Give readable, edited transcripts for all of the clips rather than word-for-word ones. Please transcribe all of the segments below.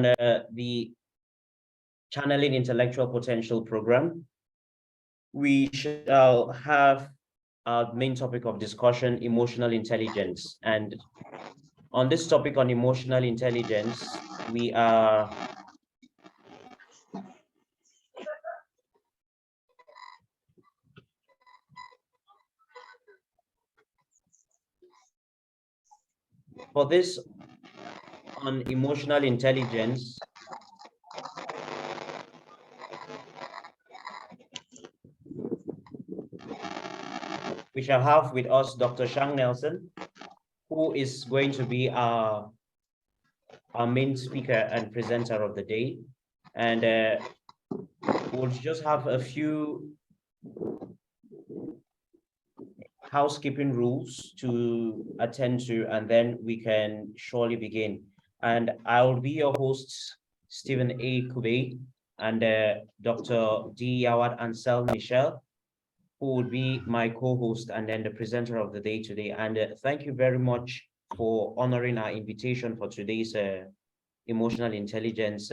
the Channeling Intellectual Potential program. We shall have our main topic of discussion, emotional intelligence. And on this topic on emotional intelligence, we are for this on emotional intelligence, we shall have with us Dr. Shang Nelson, who is going to be our main speaker and presenter of the day. And we'll just have a few housekeeping rules to attend to, and then we can surely begin. And I'll be your host, Stephen A. Kube, and Dr. D. Yawad Ansel Michel, who will be my co-host and then the presenter of the day today. And thank you very much for honoring our invitation for today's emotional intelligence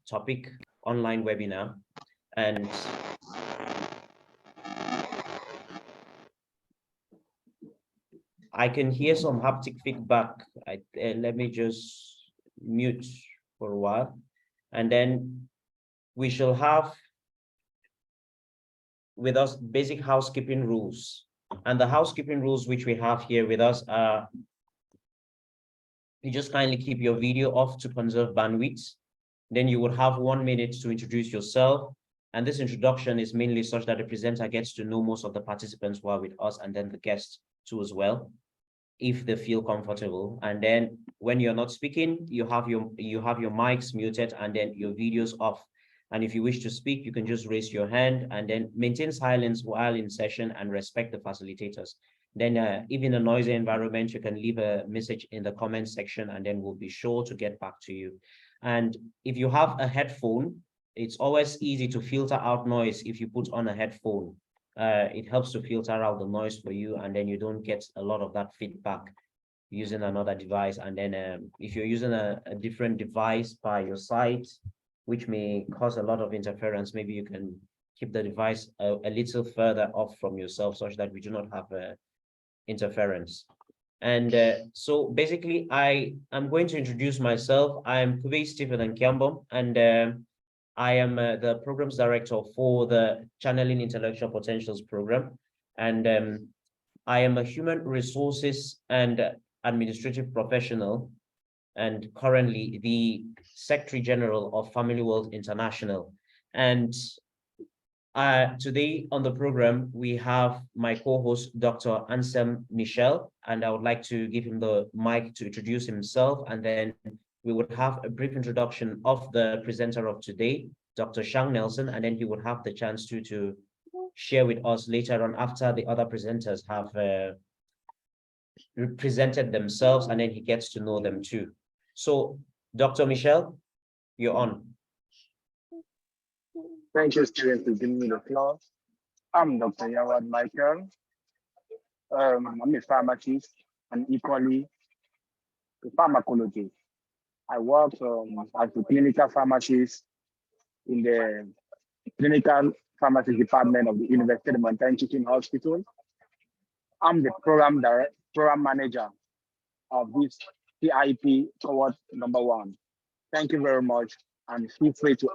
topic online webinar. And I can hear some haptic feedback. Let me just mute for a while, and then we shall have with us basic housekeeping rules. And the housekeeping rules which we have here with us are, you just kindly keep your video off to conserve bandwidth. Then you would have 1 minute to introduce yourself. And this introduction is mainly such that the presenter gets to know most of the participants who are with us, and then the guests too as well, if they feel comfortable. And then when you're not speaking, you have your mics muted and then your videos off. And if you wish to speak, you can just raise your hand and then maintain silence while in session and respect the facilitators. Then if in a noisy environment, you can leave a message in the comment section, and then we'll be sure to get back to you. And if you have a headphone, it's always easy to filter out noise if you put on a headphone. It helps to filter out the noise for you, and then you don't get a lot of that feedback using another device. And then if you're using a different device by your side, which may cause a lot of interference, maybe you can keep the device a little further off from yourself such that we do not have interference. And so basically, I am going to introduce myself. I am Kube Stephen Nkiambo, and I am the programs director for the Channeling Intellectual Potentials program. And I am a human resources and administrative professional, and currently the Secretary General of Family World International. And today on the program, we have my co-host, Dr. Anselm Michel, and I would like to give him the mic to introduce himself, and then we would have a brief introduction of the presenter of today, Dr. Shang Nelson, and then he would have the chance to share with us later on after the other presenters have presented themselves, and then he gets to know them too. So, Dr. Michel, you're on. Thank you, Stephen, for giving me the floor. I'm Dr. Yawad Michael. I'm a pharmacist and equally a pharmacologist. I work as a clinical pharmacist in the clinical pharmacy department of the University of Mountain Teaching Hospital. I'm the program manager of this CIP Cohort #1. Thank you very much, and feel free to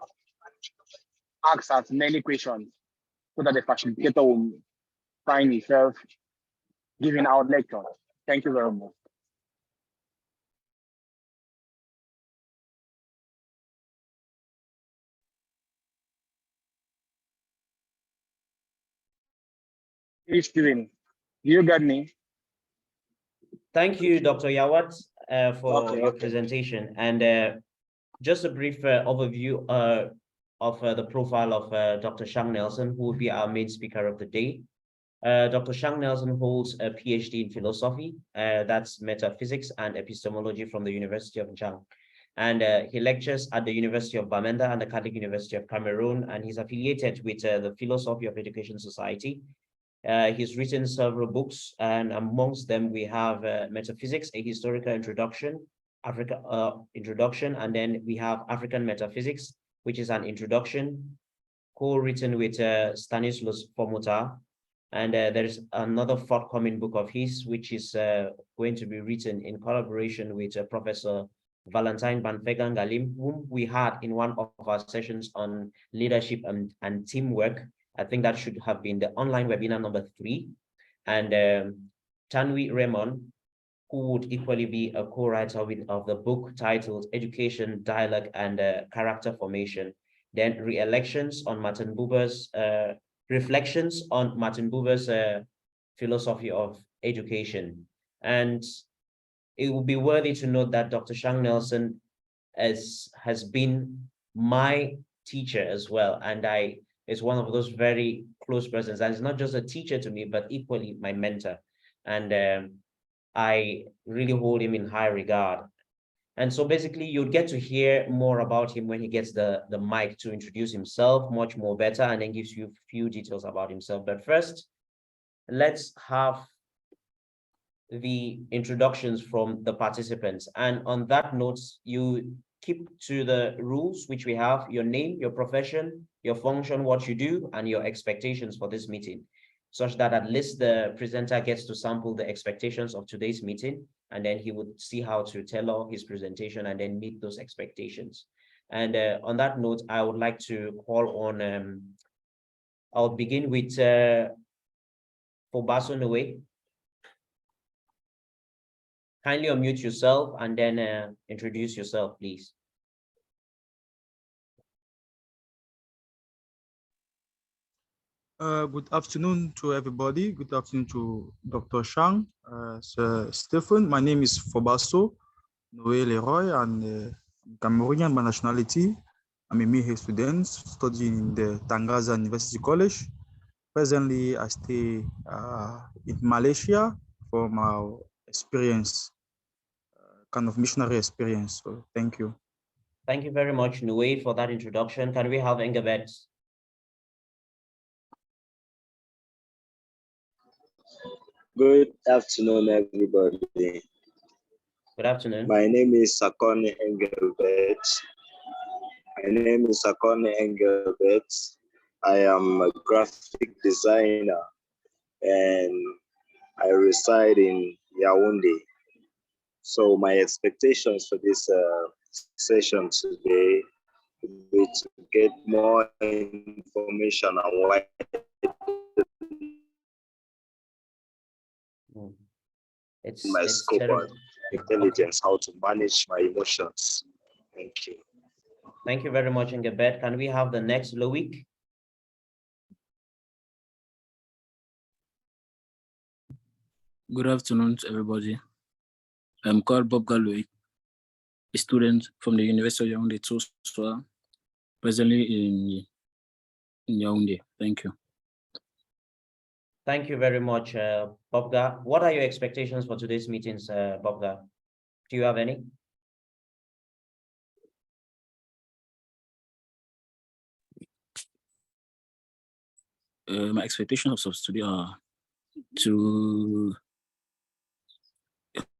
ask us many questions so that the facilitator will find himself giving out lecture. Thank you very much. Hey, Steven, you got me? Thank you, Dr. Yawad, for your presentation. And just a brief overview of the profile of Dr. Shang Nelson, who will be our main speaker of the day. Dr. Shang Nelson holds a PhD in philosophy, that's metaphysics and epistemology from the University of Njang. And he lectures at the University of Bamenda and the Catholic University of Cameroon, and he's affiliated with the Philosophy of Education Society. He's written several books, and amongst them we have Metaphysics, a Historical Introduction, introduction, and then we have African Metaphysics, which is an introduction, co-written with Stanislas Fomota. And there's another forthcoming book of his, which is going to be written in collaboration with Professor Valentine Banfegan Galim, whom we had in one of our sessions on leadership and teamwork. I think that should have been the online webinar number 3. And Tanwi Raymond, who would equally be a co-writer of the book titled Education, Dialogue, and Character Formation. Then re-elections on Martin Buber's reflections on Martin Buber's philosophy of education. And it would be worthy to note that Dr. Shang Nelson has been my teacher as well. And is one of those very close persons. And it's not just a teacher to me, but equally my mentor. And I really hold him in high regard. And so basically you'd get to hear more about him when he gets the mic to introduce himself much more better, and then gives you a few details about himself. But first, let's have the introductions from the participants. And on that note, you keep to the rules which we have: your name, your profession, your function, what you do, and your expectations for this meeting, such that at least the presenter gets to sample the expectations of today's meeting, and then he would see how to tailor his presentation and then meet those expectations. And on that note, I would like to call on, I'll begin with Fobaso Noe. Kindly unmute yourself and then introduce yourself, please. Good afternoon to everybody. Good afternoon to Dr. Shang, Sir Stephen. My name is Fobaso Noé Leroy, and Cameroonian by nationality. I'm a Mihe student studying in the Tangaza University College. Presently, I stay in Malaysia for my experience, kind of missionary experience. So thank you. Thank you very much, Noé, for that introduction. Can we have Engebet? Good afternoon, everybody. Good afternoon. My name is Sakone Engelbert. I am a graphic designer and I reside in Yaoundé. So my expectations for this session today will be to get more information on why it's my scope on intelligence, how to manage my emotions. Thank you. Thank you very much, Engebet. Can we have the next Loic? Good afternoon to everybody. I'm called Bob Galway, a student from the University of Yaoundé, Toswa, presently in Yaoundé. Thank you. Thank you very much, Bobga. What are your expectations for today's meetings, Bobga? Do you have any? My expectations of today are to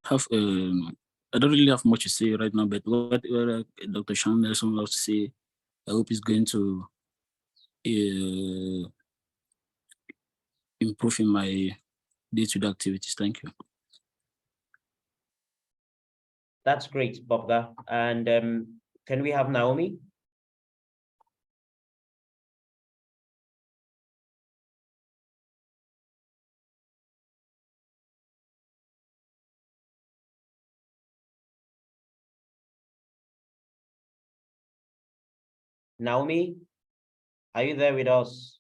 have, I don't really have much to say right now, but what Dr. Shang Nelson wants to say, I hope is going to improve in my day-to-day activities. Thank you. That's great, Bobga. And can we have Naomi? Naomi, are you there with us?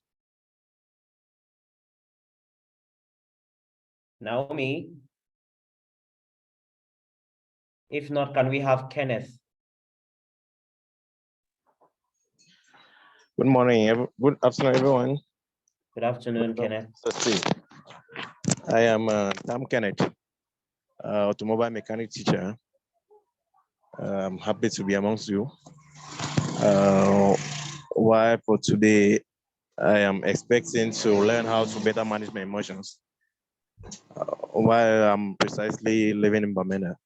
Naomi? If not, can we have Kenneth? Good morning, good afternoon, everyone. Good afternoon, Kenneth. I am Tam Kenneth, automobile mechanic teacher. I'm happy to be amongst you. Why for today, I am expecting to learn how to better manage my emotions while I'm precisely living in Bamenda.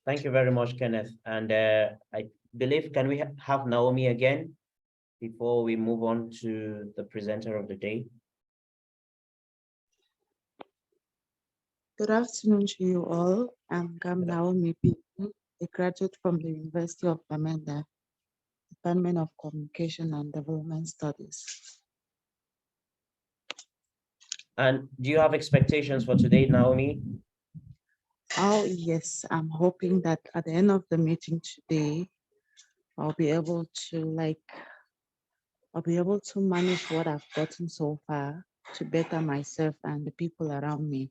Thank you very much, Kenneth. And I believe, can we have Naomi again before we move on to the presenter of the day? Good afternoon to you all. I'm Good Naomi P., a graduate from the University of Bamenda, Department of Communication and Development Studies. And do you have expectations for today, Naomi? Oh, yes, I'm hoping that at the end of the meeting today, I'll be able to manage what I've gotten so far to better myself and the people around me.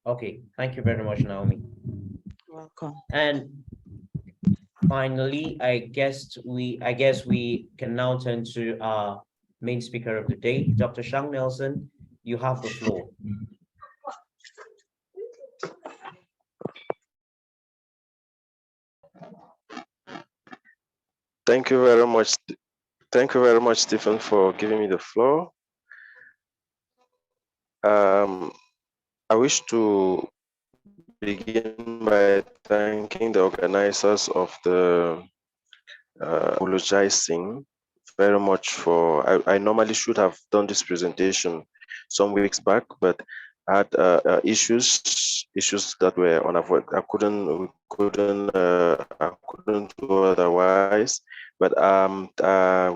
Okay, thank you very much, Naomi. Welcome. And finally, I guess we can now turn to our main speaker of the day, Dr. Shang Nelson. You have the floor. Thank you very much. Thank you very much, Stephen, for giving me the floor. I wish to begin by thanking the organizers of the apologizing very much for, I normally should have done this presentation some weeks back, but I had issues that were unavoidable. I couldn't do otherwise. But I'm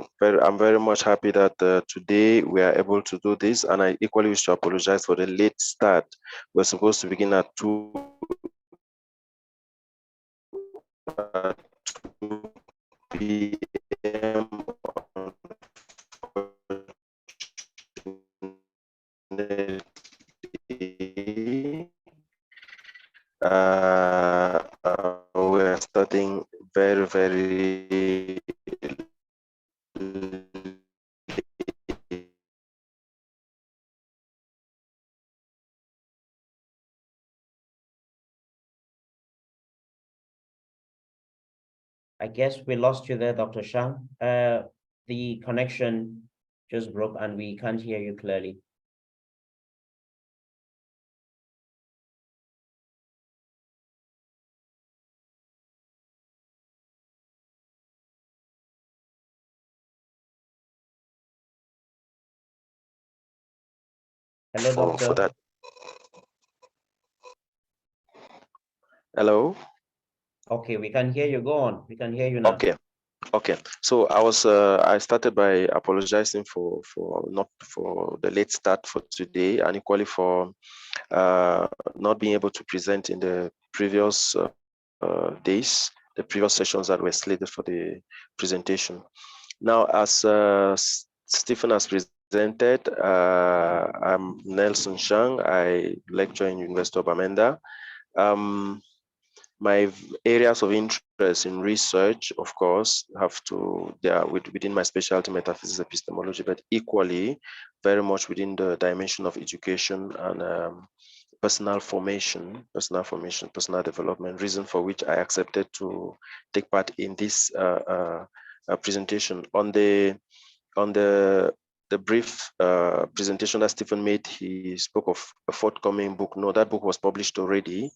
very much happy that today we are able to do this, and I equally wish to apologize for the late start. We're supposed to begin at 2 p.m. We're starting very I guess we lost you there, Dr. Shang. The connection just broke and we can't hear you clearly. Hello, for doctor. that. Hello. Okay, we can hear you. Go on. We can hear you now. Okay. So I started by apologizing for the late start for today, and equally for not being able to present in the previous days, the previous sessions that were slated for the presentation. Now, as Stephen has presented, I'm Nelson Shang. I lecture in University of Bamenda. My areas of interest in research, of course, they are within my specialty, metaphysics, epistemology, but equally very much within the dimension of education and personal formation, personal development, reason for which I accepted to take part in this presentation. On the brief presentation that Stephen made, he spoke of a forthcoming book. No, that book was published already.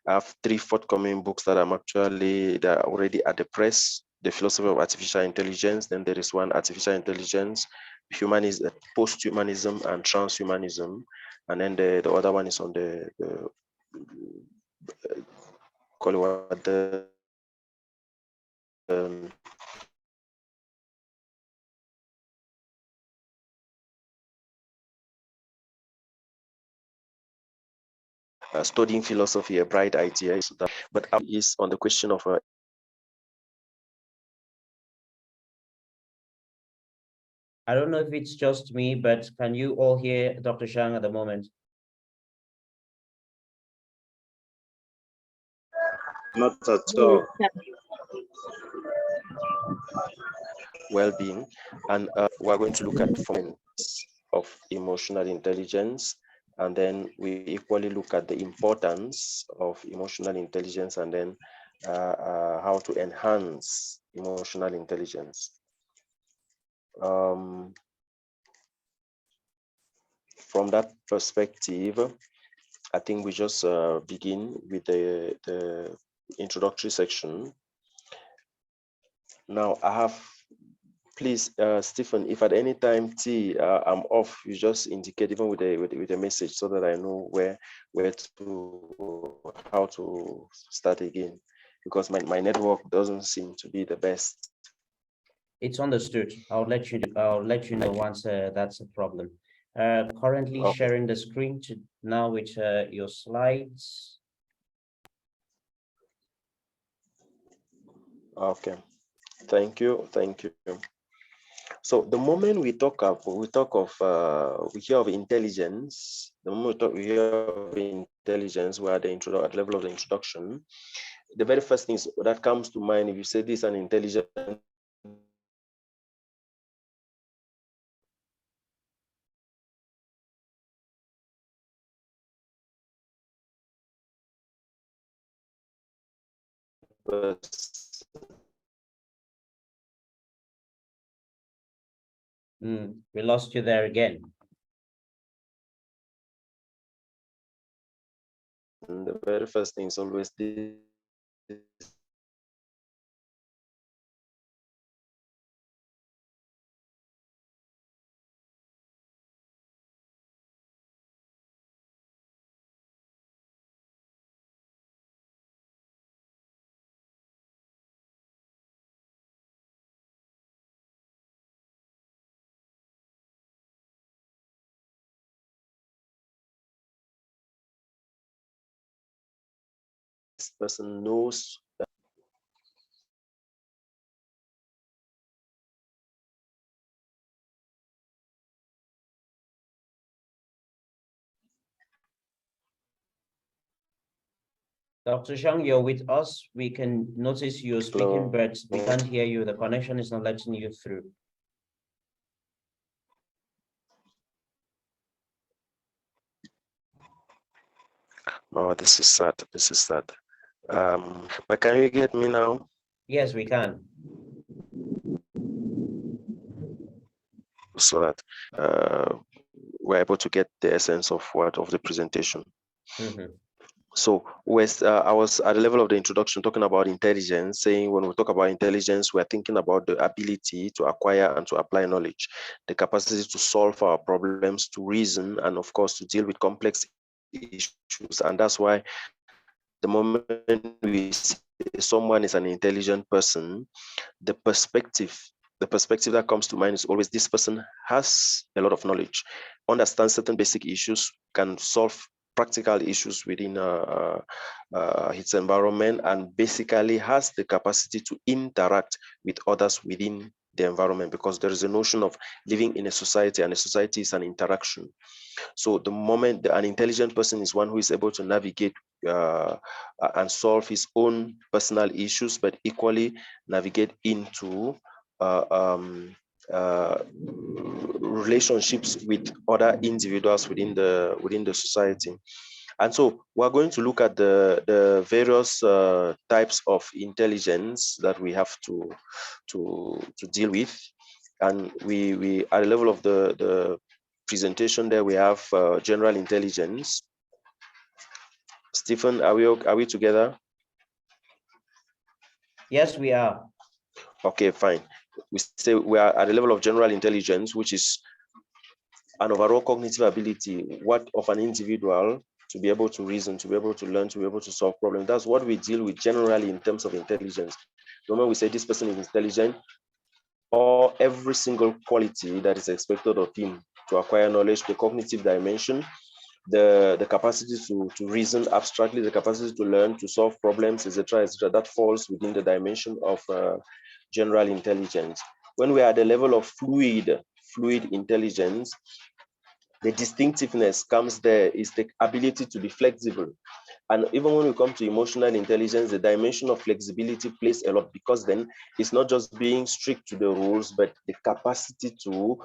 I have 3 forthcoming books that that are already at the press. The Philosophy of Artificial Intelligence. Then there is one, Artificial Intelligence, Humanism, Post-Humanism, and Transhumanism. And then the other one is on studying philosophy, a bright idea. But is on the question of I don't know if it's just me, but can you all hear Dr. Shang at the moment? Not at all. well-being, and we're going to look at forms of emotional intelligence, and then we equally look at the importance of emotional intelligence, and then how to enhance emotional intelligence. From that perspective, I think we just begin with the introductory section. Now I have, please, Stephen, if at any time I'm off, you just indicate even with a message so that I know how to start again, because my network doesn't seem to be the best. It's understood. I'll let you know once that's a problem. Currently Okay. sharing the screen now with your slides. Okay, thank you. So the moment we hear of intelligence. The moment we hear of intelligence, we're at the level of the introduction. The very first things that comes to mind, if you say this is an intelligent We lost you there again. the very first thing is always this. Person knows that Dr. Shang, you're with us. We can notice you're speaking, but we can't hear you. The connection is not letting you through. Oh, this is sad. But can you get me now? Yes, we can. So that we're able to get the essence of the presentation. So I was at the level of the introduction talking about intelligence, saying when we talk about intelligence, we're thinking about the ability to acquire and to apply knowledge, the capacity to solve our problems, to reason, and of course to deal with complex issues. And that's why the moment we say someone is an intelligent person, the perspective that comes to mind is always this person has a lot of knowledge, understands certain basic issues, can solve practical issues within its environment, and basically has the capacity to interact with others within the environment, because there is a notion of living in a society, and a society is an interaction. So the moment an intelligent person is one who is able to navigate and solve his own personal issues, but equally navigate into relationships with other individuals within the society. And so we're going to look at the various types of intelligence that we have to deal with. And we at the level of the presentation there, we have general intelligence. Stephen, are we together? Yes, we are. Okay, fine. We say we are at the level of general intelligence, which is an overall cognitive ability, what of an individual to be able to reason, to be able to learn, to be able to solve problems. That's what we deal with generally in terms of intelligence. The moment we say this person is intelligent, or every single quality that is expected of him to acquire knowledge, the cognitive dimension, the capacity to reason abstractly, the capacity to learn, to solve problems, etc., that falls within the dimension of general intelligence. When we are at the level of fluid intelligence, the distinctiveness comes there is the ability to be flexible. And even when we come to emotional intelligence, the dimension of flexibility plays a lot, because then it's not just being strict to the rules, but the capacity to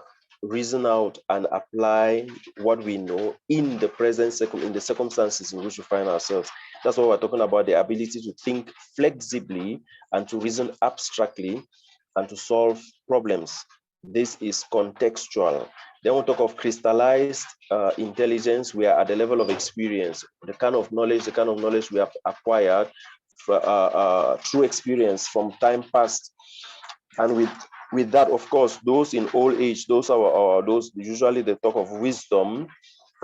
reason out and apply what we know in the present in the circumstances in which we find ourselves. That's what we're talking about, the ability to think flexibly and to reason abstractly and to solve problems. This is contextual. Then we'll talk of crystallized intelligence. We are at the level of experience, the kind of knowledge we have acquired through experience from time past. And with that, of course, those in old age, those usually they talk of wisdom.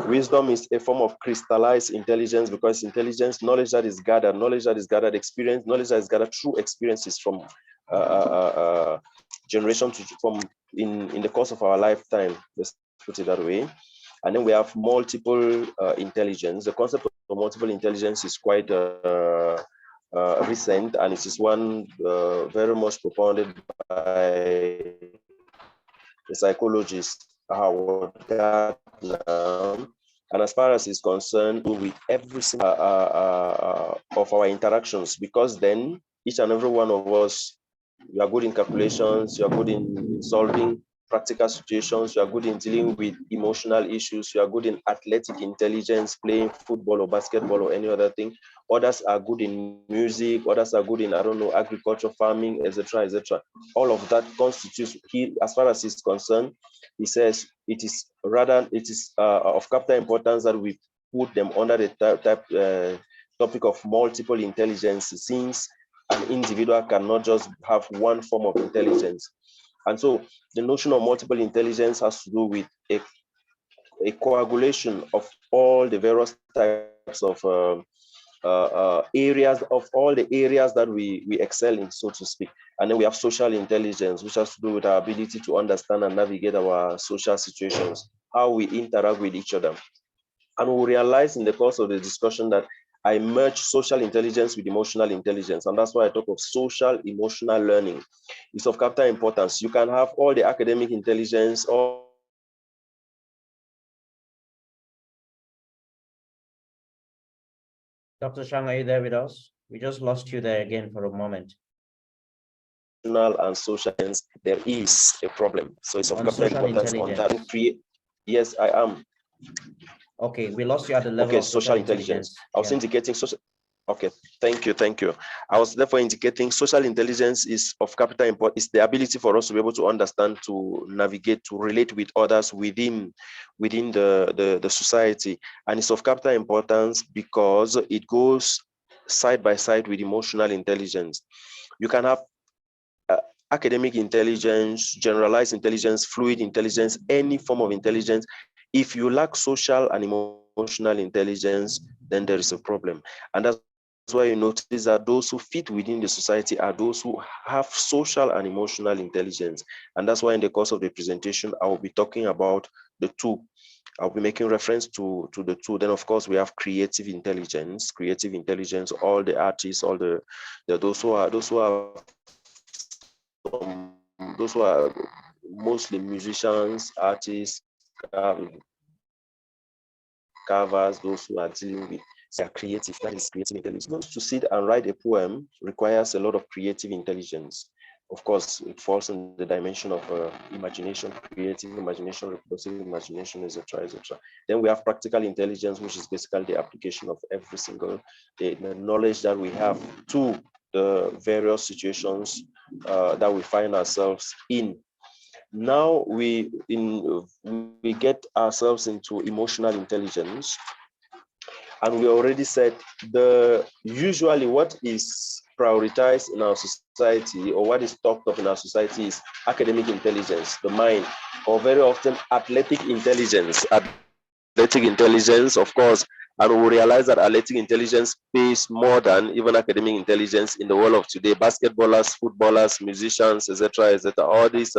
Wisdom is a form of crystallized intelligence, because intelligence, knowledge that is gathered, experience, knowledge that is gathered through experiences from generation to in the course of our lifetime. Let's put it that way. And then we have multiple intelligence. The concept of multiple intelligence is quite recent, and it is one very much propounded by the psychologist Howard Gardner. And as far as is concerned, with every single of our interactions, because then each and every one of us, you are good in calculations, you are good in solving practical situations, you are good in dealing with emotional issues, you are good in athletic intelligence, playing football or basketball or any other thing. Others are good in music, others are good in, I don't know, agriculture, farming, etc., etc. All of that constitutes, as far as he's concerned, he says it is of capital importance that we put them under the topic of multiple intelligence, since an individual cannot just have one form of intelligence. And so the notion of multiple intelligence has to do with a coagulation of all the various types of areas, of all the areas that we excel in, so to speak. And then we have social intelligence, which has to do with our ability to understand and navigate our social situations, how we interact with each other. And we realize in the course of the discussion that I merge social intelligence with emotional intelligence. And that's why I talk of social emotional learning. It's of capital importance. You can have all the academic intelligence, or Dr. Shang, are you there with us? We just lost you there again for a moment. and social, there is a problem. So it's of On capital social importance on that. Yes, I am. Okay, we lost you at the level of social intelligence. I was indicating social. Okay, thank you. I was therefore indicating social intelligence is of capital importance. It's the ability for us to be able to understand, to navigate, to relate with others within the society. And it's of capital importance because it goes side by side with emotional intelligence. You can have academic intelligence, generalized intelligence, fluid intelligence, any form of intelligence. If you lack social and emotional intelligence, then there is a problem. And that's why you notice that those who fit within the society are those who have social and emotional intelligence. And that's why in the course of the presentation, I will be talking about the two. I'll be making reference to the two. Then, of course, we have creative intelligence. All the artists, all those who are mostly musicians, artists, carvers, those who are dealing with their creative, that is creative intelligence. To sit and write a poem requires a lot of creative intelligence. Of course, it falls in the dimension of imagination, creative imagination, reproductive imagination, etc., etc. Then we have practical intelligence, which is basically the application of every single the knowledge that we have to the various situations that we find ourselves in. Now we get ourselves into emotional intelligence, and we already said usually what is prioritized in our society, or what is talked of in our society, is academic intelligence, the mind, or very often athletic intelligence. Athletic intelligence, of course, and we realize that athletic intelligence pays more than even academic intelligence in the world of today. Basketballers, footballers, musicians, etc., all these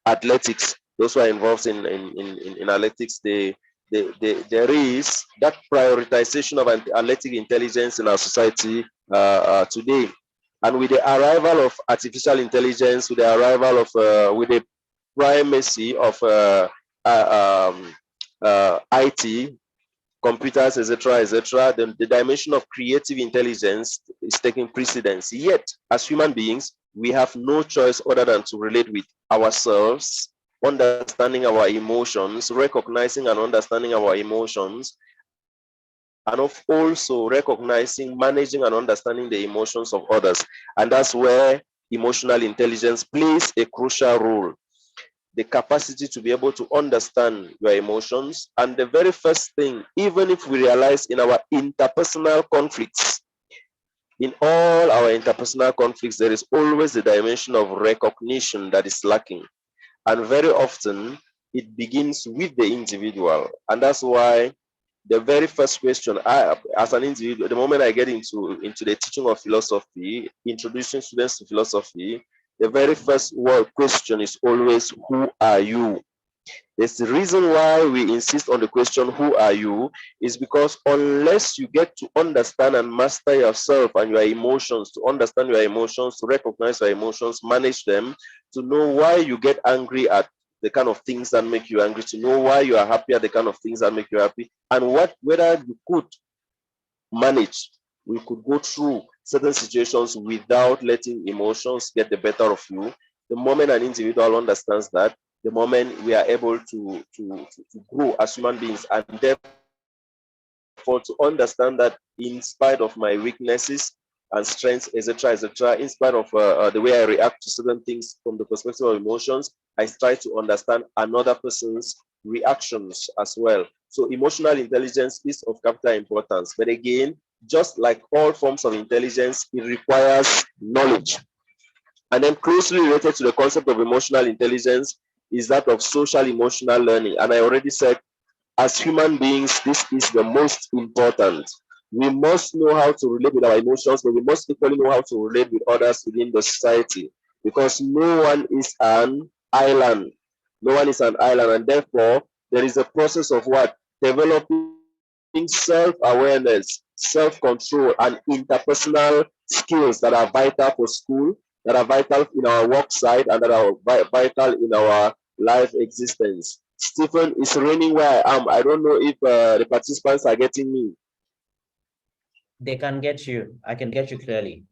athletics, those who are involved in athletics, there is that prioritization of athletic intelligence in our society today. And with the arrival of artificial intelligence, with the arrival of with the primacy of IT, computers, etc., the dimension of creative intelligence is taking precedence. Yet, as human beings, we have no choice other than to relate with ourselves, understanding our emotions, recognizing and understanding our emotions, and of also recognizing, managing, and understanding the emotions of others. And that's where emotional intelligence plays a crucial role. the capacity to be able to understand your emotions. And the very first thing, even if we realize in our interpersonal conflicts, in all our interpersonal conflicts, there is always a dimension of recognition that is lacking. And very often it begins with the individual. And that's why the very first question, as an individual, the moment I get into the teaching of philosophy, introducing students to philosophy, the very first question is always, who are you? There's the reason why we insist on the question, who are you, is because unless you get to understand and master yourself and your emotions, to understand your emotions, to recognize your emotions, manage them, to know why you get angry at the kind of things that make you angry, to know why you are happy at the kind of things that make you happy, and whether you could manage, we could go through certain situations without letting emotions get the better of you. The moment an individual understands that, the moment we are able to grow as human beings, and therefore to understand that in spite of my weaknesses and strengths, etc., in spite of the way I react to certain things from the perspective of emotions, I try to understand another person's reactions as well. So emotional intelligence is of capital importance. But again, just like all forms of intelligence, it requires knowledge. And then closely related to the concept of emotional intelligence is that of social emotional learning. And I already said, as human beings, this is the most important. We must know how to relate with our emotions, but we must equally know how to relate with others within the society, because no one is an island. No one is an island, and therefore there is a process of what? Developing self-awareness, self-control, and interpersonal skills that are vital for school, that are vital in our work side, and that are vital in our life existence. Stephen, is raining where I am. I don't know if the participants are getting me. They can get you. I can get you clearly.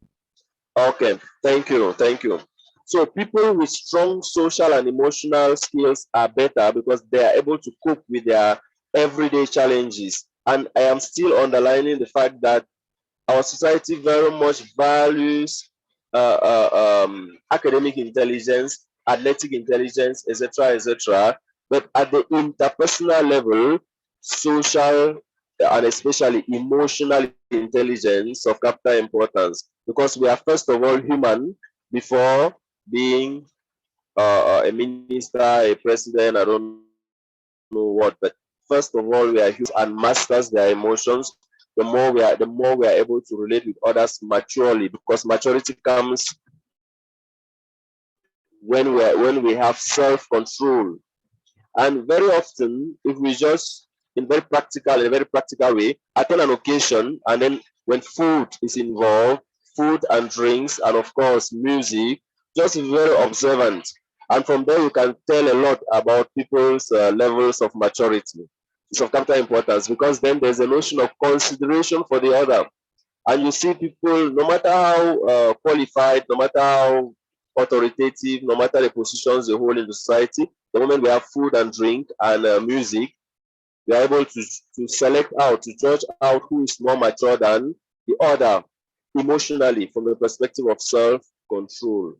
Okay, thank you, thank you. So people with strong social and emotional skills are better because they are able to cope with their everyday challenges. And I am still underlining the fact that our society very much values academic intelligence, athletic intelligence, etc. But at the interpersonal level, social and especially emotional intelligence of capital importance, because we are first of all human before being a minister, a president, I don't know what, but first of all we are humans and masters their emotions. The more we are able to relate with others maturely, because maturity comes when we have self-control. And very often, if we just in a very practical way, attend an occasion, and then when food is involved, food and drinks, and of course music, just be very observant. And from there you can tell a lot about people's levels of maturity. It's of capital importance, because then there's a notion of consideration for the other. And you see people, no matter how qualified, no matter how authoritative, no matter the positions they hold in the society, the moment we have food and drink and music, we are able to select out, to judge out who is more mature than the other emotionally, from the perspective of self-control.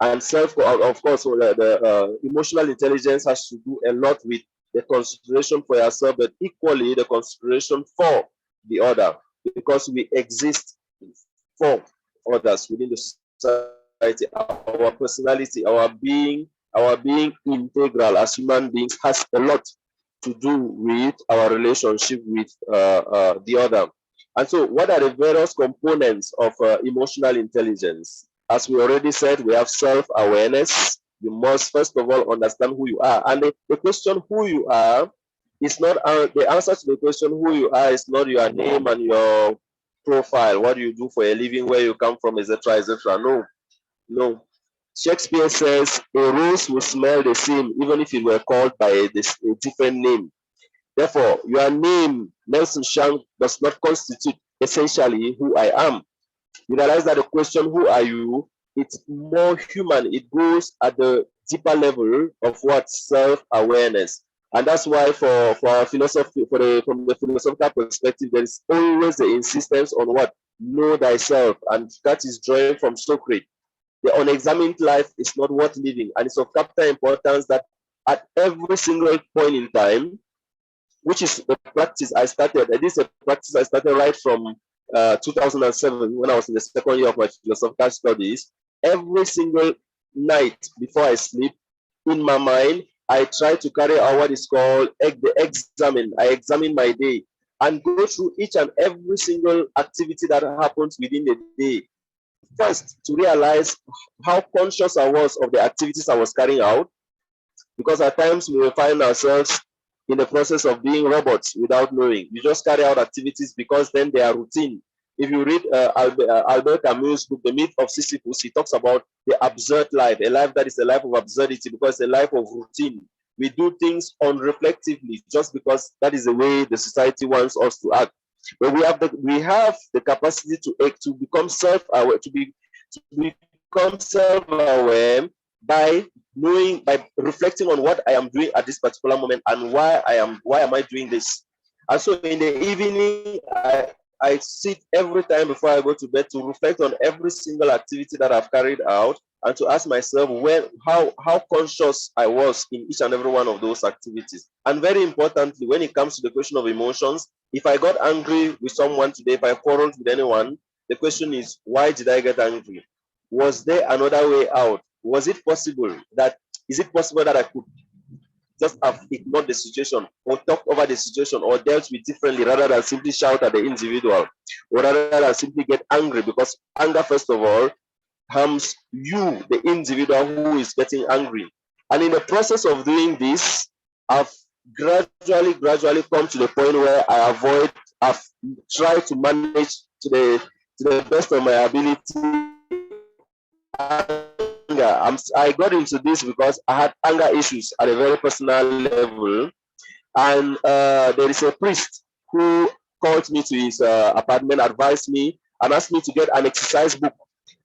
And of course, the emotional intelligence has to do a lot with the consideration for yourself, but equally the consideration for the other, because we exist for others within the society. Our personality, our being integral as human beings has a lot to do with our relationship with the other. And so what are the various components of emotional intelligence? As we already said, we have self-awareness. You must first of all understand who you are. And the question who you are is not, the answer to the question who you are is not your name and your profile, what do you do for a living, where you come from, etc., etc. No. Shakespeare says a rose will smell the same even if it were called by a different name. Therefore, your name, Nelson Shang, does not constitute essentially who I am. You realize that the question, who are you, it's more human. It goes at the deeper level of what? Self-awareness. And that's why for our philosophy, from the philosophical perspective, there is always the insistence on what? Know thyself. And that is drawing from Socrates. the unexamined life is not worth living. And it's of capital importance that at every single point in time, which is the practice I started, this is a practice I started right from 2007 when I was in the second year of my philosophical studies. Every single night before I sleep, in my mind, I try to carry out what is called the examine. I examine my day and go through each and every single activity that happens within the day. First, to realize how conscious I was of the activities I was carrying out, because at times we will find ourselves in the process of being robots without knowing. We just carry out activities because then they are routine. If you read Albert Camus' book, The Myth of Sisyphus, he talks about the absurd life, a life that is a life of absurdity because it's a life of routine. We do things unreflectively just because that is the way the society wants us to act. But we have the capacity to become self-aware, to become self-aware by knowing, by reflecting on what I am doing at this particular moment and why am I doing this. And so in the evening, I sit every time before I go to bed to reflect on every single activity that I've carried out and to ask myself how conscious I was in each and every one of those activities. And very importantly, when it comes to the question of emotions, if I got angry with someone today, if I quarreled with anyone, the question is, why did I get angry? Was there another way out? Is it possible that I could just have ignored the situation or talked over the situation or dealt with differently rather than simply shout at the individual or rather than simply get angry? Because anger, first of all, harms you, the individual who is getting angry. And in the process of doing this, I've gradually come to the point where I've tried to manage to the best of my ability. I got into this because I had anger issues at a very personal level, and there is a priest who called me to his apartment, advised me, and asked me to get an exercise book.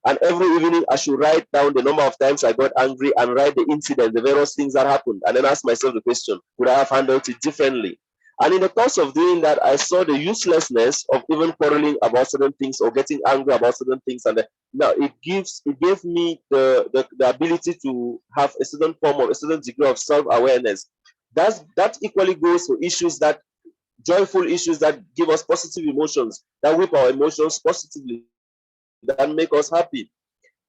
And every evening, I should write down the number of times I got angry and write the incident, the various things that happened, and then ask myself the question: would I have handled it differently? And in the course of doing that, I saw the uselessness of even quarreling about certain things or getting angry about certain things. And now it gave me the ability to have a certain degree of self-awareness. That equally goes for joyful issues that give us positive emotions, that whip our emotions positively, that make us happy,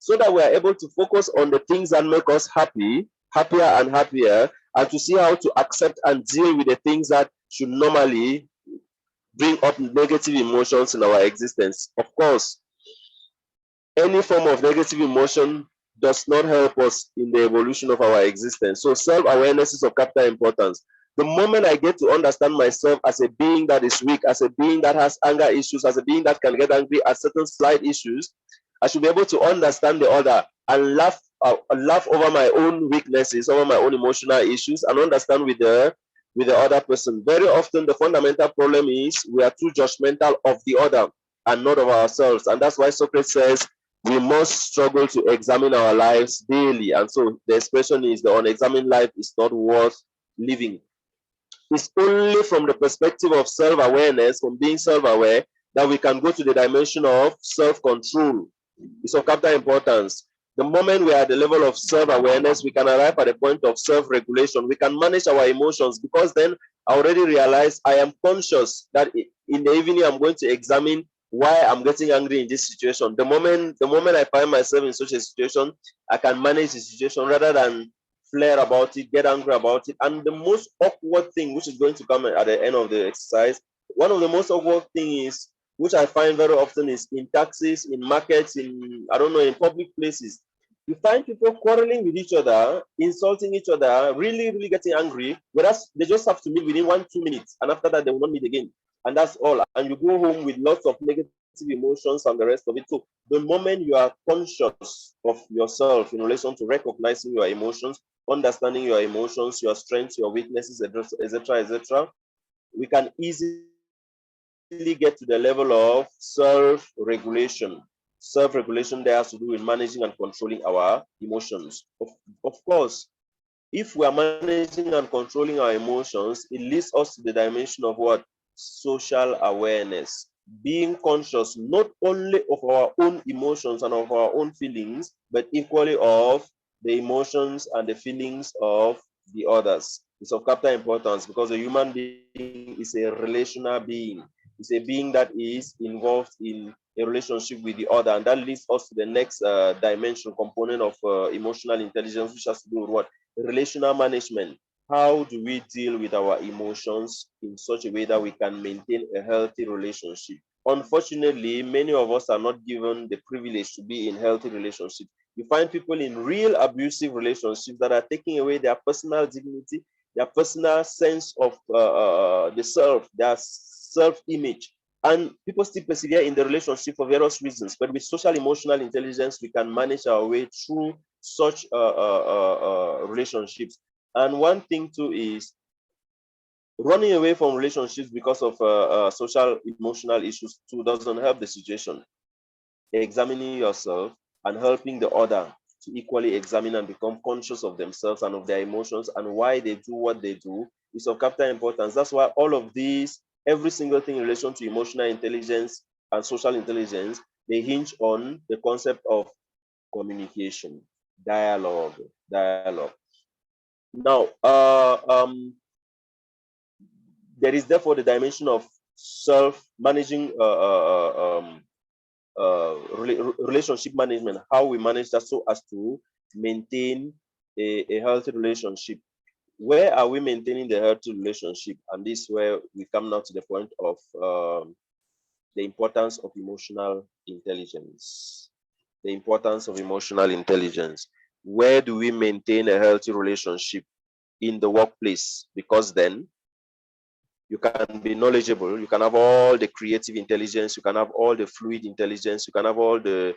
so that we are able to focus on the things that make us happier and happier, and to see how to accept and deal with the things that should normally bring up negative emotions in our existence. Of course, any form of negative emotion does not help us in the evolution of our existence. So self-awareness is of capital importance. The moment I get to understand myself as a being that is weak, as a being that has anger issues, as a being that can get angry at certain slight issues, I should be able to understand the other and laugh over my own weaknesses, over my own emotional issues, and understand with the other person. Very often, the fundamental problem is we are too judgmental of the other and not of ourselves. And that's why Socrates says we must struggle to examine our lives daily. And so the expression is the unexamined life is not worth living. It's only from the perspective of self-awareness, from being self-aware, that we can go to the dimension of self-control. It's of capital importance. The moment we are at the level of self-awareness, we can arrive at the point of self-regulation. We can manage our emotions, because then I already realize I am conscious that in the evening I'm going to examine why I'm getting angry in this situation. The moment I find myself in such a situation, I can manage the situation rather than flare about it, get angry about it. And the most awkward thing, which is going to come at the end of the exercise, one of the most awkward things, which I find very often, is in taxis, in markets, in public places. You find people quarreling with each other, insulting each other, really, really getting angry, whereas they just have to meet within 1-2 minutes, and after that they will not meet again. And that's all. And you go home with lots of negative emotions and the rest of it. So the moment you are conscious of yourself in relation to recognizing your emotions, understanding your emotions, your strengths, your weaknesses, etc., we can easily get to the level of self-regulation. Self-regulation there has to do with managing and controlling our emotions. Of course, if we are managing and controlling our emotions, it leads us to the dimension of what? Social awareness. being conscious not only of our own emotions and of our own feelings, but equally of the emotions and the feelings of the others. It's of capital importance because a human being is a relational being. It's a being that is involved in a relationship with the other, and that leads us to the next dimension component of emotional intelligence, which has to do with what? Relational management. How do we deal with our emotions in such a way that we can maintain a healthy relationship? Unfortunately, many of us are not given the privilege to be in healthy relationships. You find people in real abusive relationships that are taking away their personal dignity, their personal sense of the self, their self-image. And people still persevere in the relationship for various reasons. But with social emotional intelligence, we can manage our way through such relationships. And one thing too is running away from relationships because of social emotional issues too doesn't help the situation. Examining yourself and helping the other to equally examine and become conscious of themselves and of their emotions and why they do what they do is of capital importance. That's why all of these, every single thing in relation to emotional intelligence and social intelligence, they hinge on the concept of communication, dialogue. Now, there is therefore the dimension of self-managing relationship management, how we manage that so as to maintain a healthy relationship. Where are we maintaining the healthy relationship? And this is where we come now to the point of the importance of emotional intelligence. The importance of emotional intelligence. Where do we maintain a healthy relationship? In the workplace, because then you can be knowledgeable, you can have all the creative intelligence, you can have all the fluid intelligence, you can have all the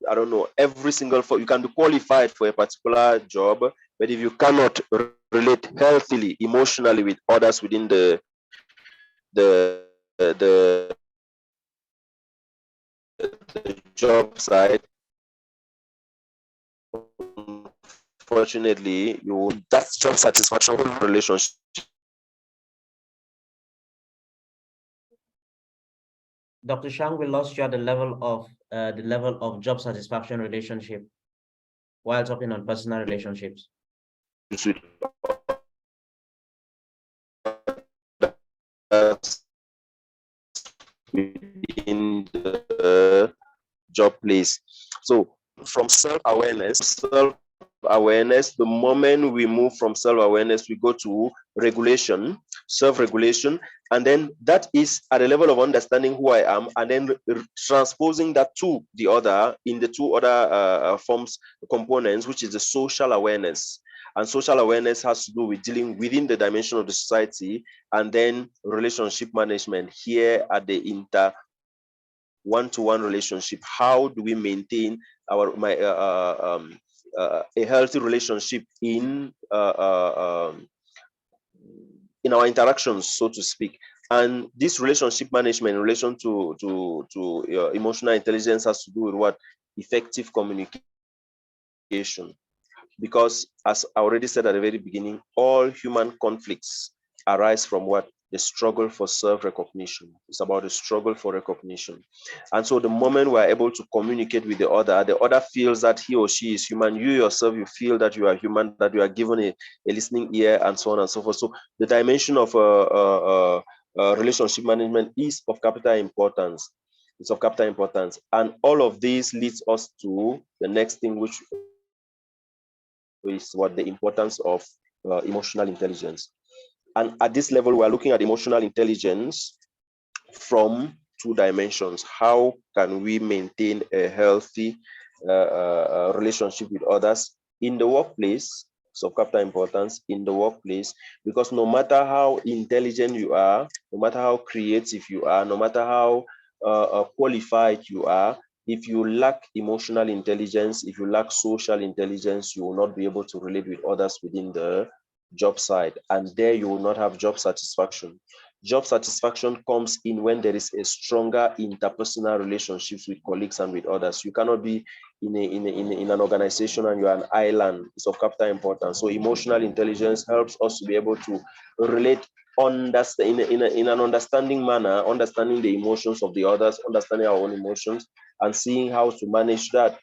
I don't know, every single, you can be qualified for a particular job, but if you cannot relate healthily, emotionally with others within the job site, unfortunately, that job satisfaction relationship. Dr. Shang, we lost you at the level of job satisfaction relationship while talking on personal relationships. In the job place. So from self-awareness, the moment we move from self-awareness, we go to regulation, self-regulation, and then that is at a level of understanding who I am, and then transposing that to the other in the two other components, which is the social awareness. And social awareness has to do with dealing within the dimension of the society, and then relationship management here at the one-to-one relationship. How do we maintain a healthy relationship in our interactions, so to speak? And this relationship management in relation to emotional intelligence has to do with what? Effective communication. Because as I already said at the very beginning, all human conflicts arise from what? The struggle for self-recognition. It's about the struggle for recognition. And so the moment we're able to communicate with the other feels that he or she is human. You yourself, you feel that you are human, that you are given a listening ear, and so on and so forth. So the dimension of relationship management is of capital importance. It's of capital importance. And all of this leads us to the next thing, which is what the importance of emotional intelligence. And at this level, we're looking at emotional intelligence from two dimensions. How can we maintain a healthy relationship with others in the workplace? So capital importance in the workplace, because no matter how intelligent you are, no matter how creative you are, no matter how qualified you are, if you lack emotional intelligence, if you lack social intelligence, you will not be able to relate with others within the job site, and there you will not have job satisfaction. Job satisfaction comes in when there is a stronger interpersonal relationships with colleagues and with others. You cannot be in an organization and you're an island. It's of capital importance. So emotional intelligence helps us to be able to relate understand in an understanding manner, understanding the emotions of the others, understanding our own emotions, and seeing how to manage that.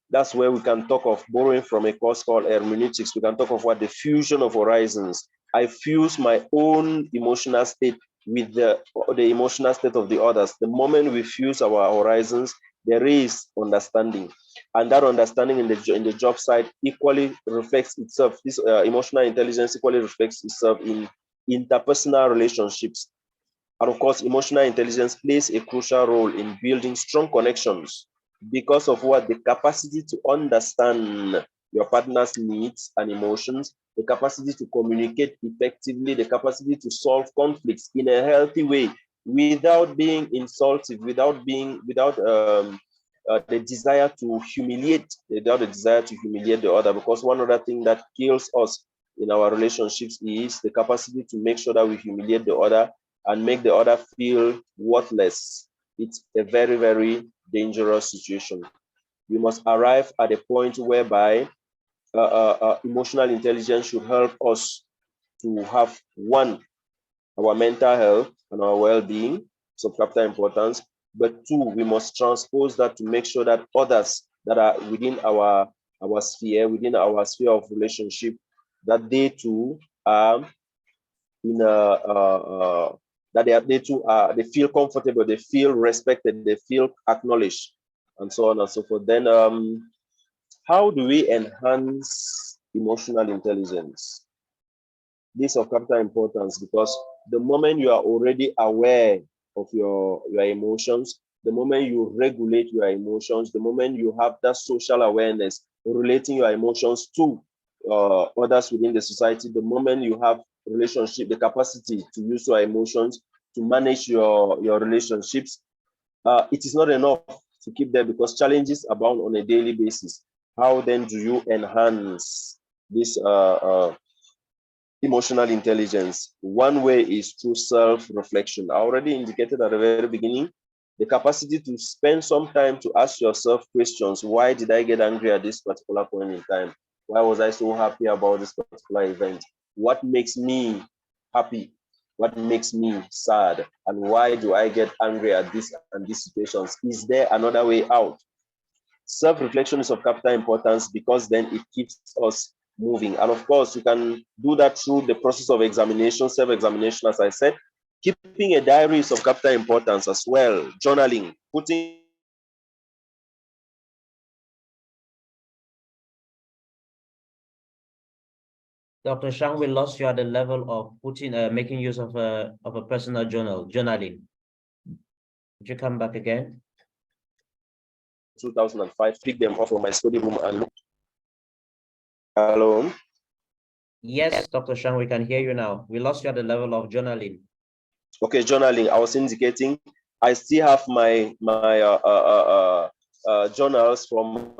That's where we can talk of borrowing from a course called hermeneutics. We can talk of what the fusion of horizons. I fuse my own emotional state with the emotional state of the others. The moment we fuse our horizons, there is understanding, and that understanding in the job site equally reflects itself. This emotional intelligence equally reflects itself in interpersonal relationships. And of course, emotional intelligence plays a crucial role in building strong connections because of what? The capacity to understand your partner's needs and emotions, the capacity to communicate effectively, the capacity to solve conflicts in a healthy way without being insultive, without the desire to humiliate, without the desire to humiliate the other. Because one other thing that kills us in our relationships is the capacity to make sure that we humiliate the other and make the other feel worthless. It's a very, very dangerous situation. We must arrive at a point whereby emotional intelligence should help us to have, one, our mental health and our well-being, so capital importance. But two, we must transpose that to make sure that others that are within our sphere, within our sphere of relationship, that they too are in a that they feel comfortable, they feel respected, they feel acknowledged, and so on and so forth. Then how do we enhance emotional intelligence? This is of capital importance because the moment you are already aware of your emotions, the moment you regulate your emotions, the moment you have that social awareness relating your emotions to others within the society, the moment you have relationship, the capacity to use your emotions to manage your relationships, it is not enough to keep them because challenges abound on a daily basis. How then do you enhance this emotional intelligence? One way is through self-reflection. I already indicated at the very beginning, the capacity to spend some time to ask yourself questions. Why did I get angry at this particular point in time? Why was I so happy about this particular event? What makes me happy? What makes me sad? And why do I get angry at this and these situations? Is there another way out? Self-reflection is of capital importance because then it keeps us moving. And of course, you can do that through the process of examination, self-examination, as I said. Keeping a diary is of capital importance as well. Journaling, putting Dr. Shang, we lost you at the level of making use of a personal journaling. Would you come back again? 2005, pick them off from my study room and look. Hello? Yes, Dr. Shang, we can hear you now. We lost you at the level of journaling. Okay, journaling. I was indicating I still have my journals from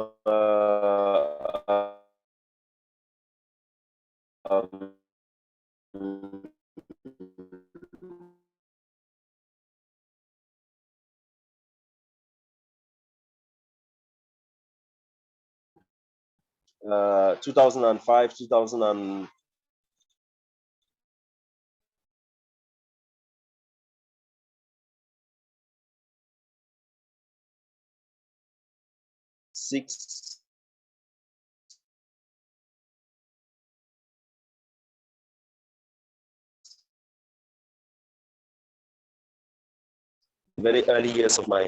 2005, 2000. Six. Very early years of my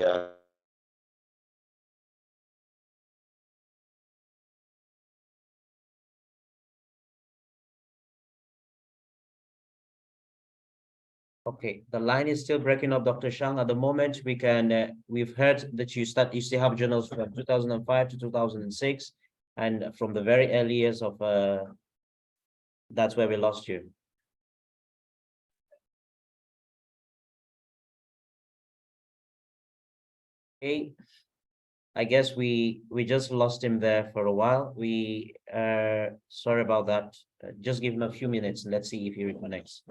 Okay, the line is still breaking up, Dr. Shang. At the moment, we've heard that you still have journals from 2005 to 2006, and from the very early years of, that's where we lost you. Okay, I guess we just lost him there for a while. Sorry about that. Just give him a few minutes. Let's see if he reconnects.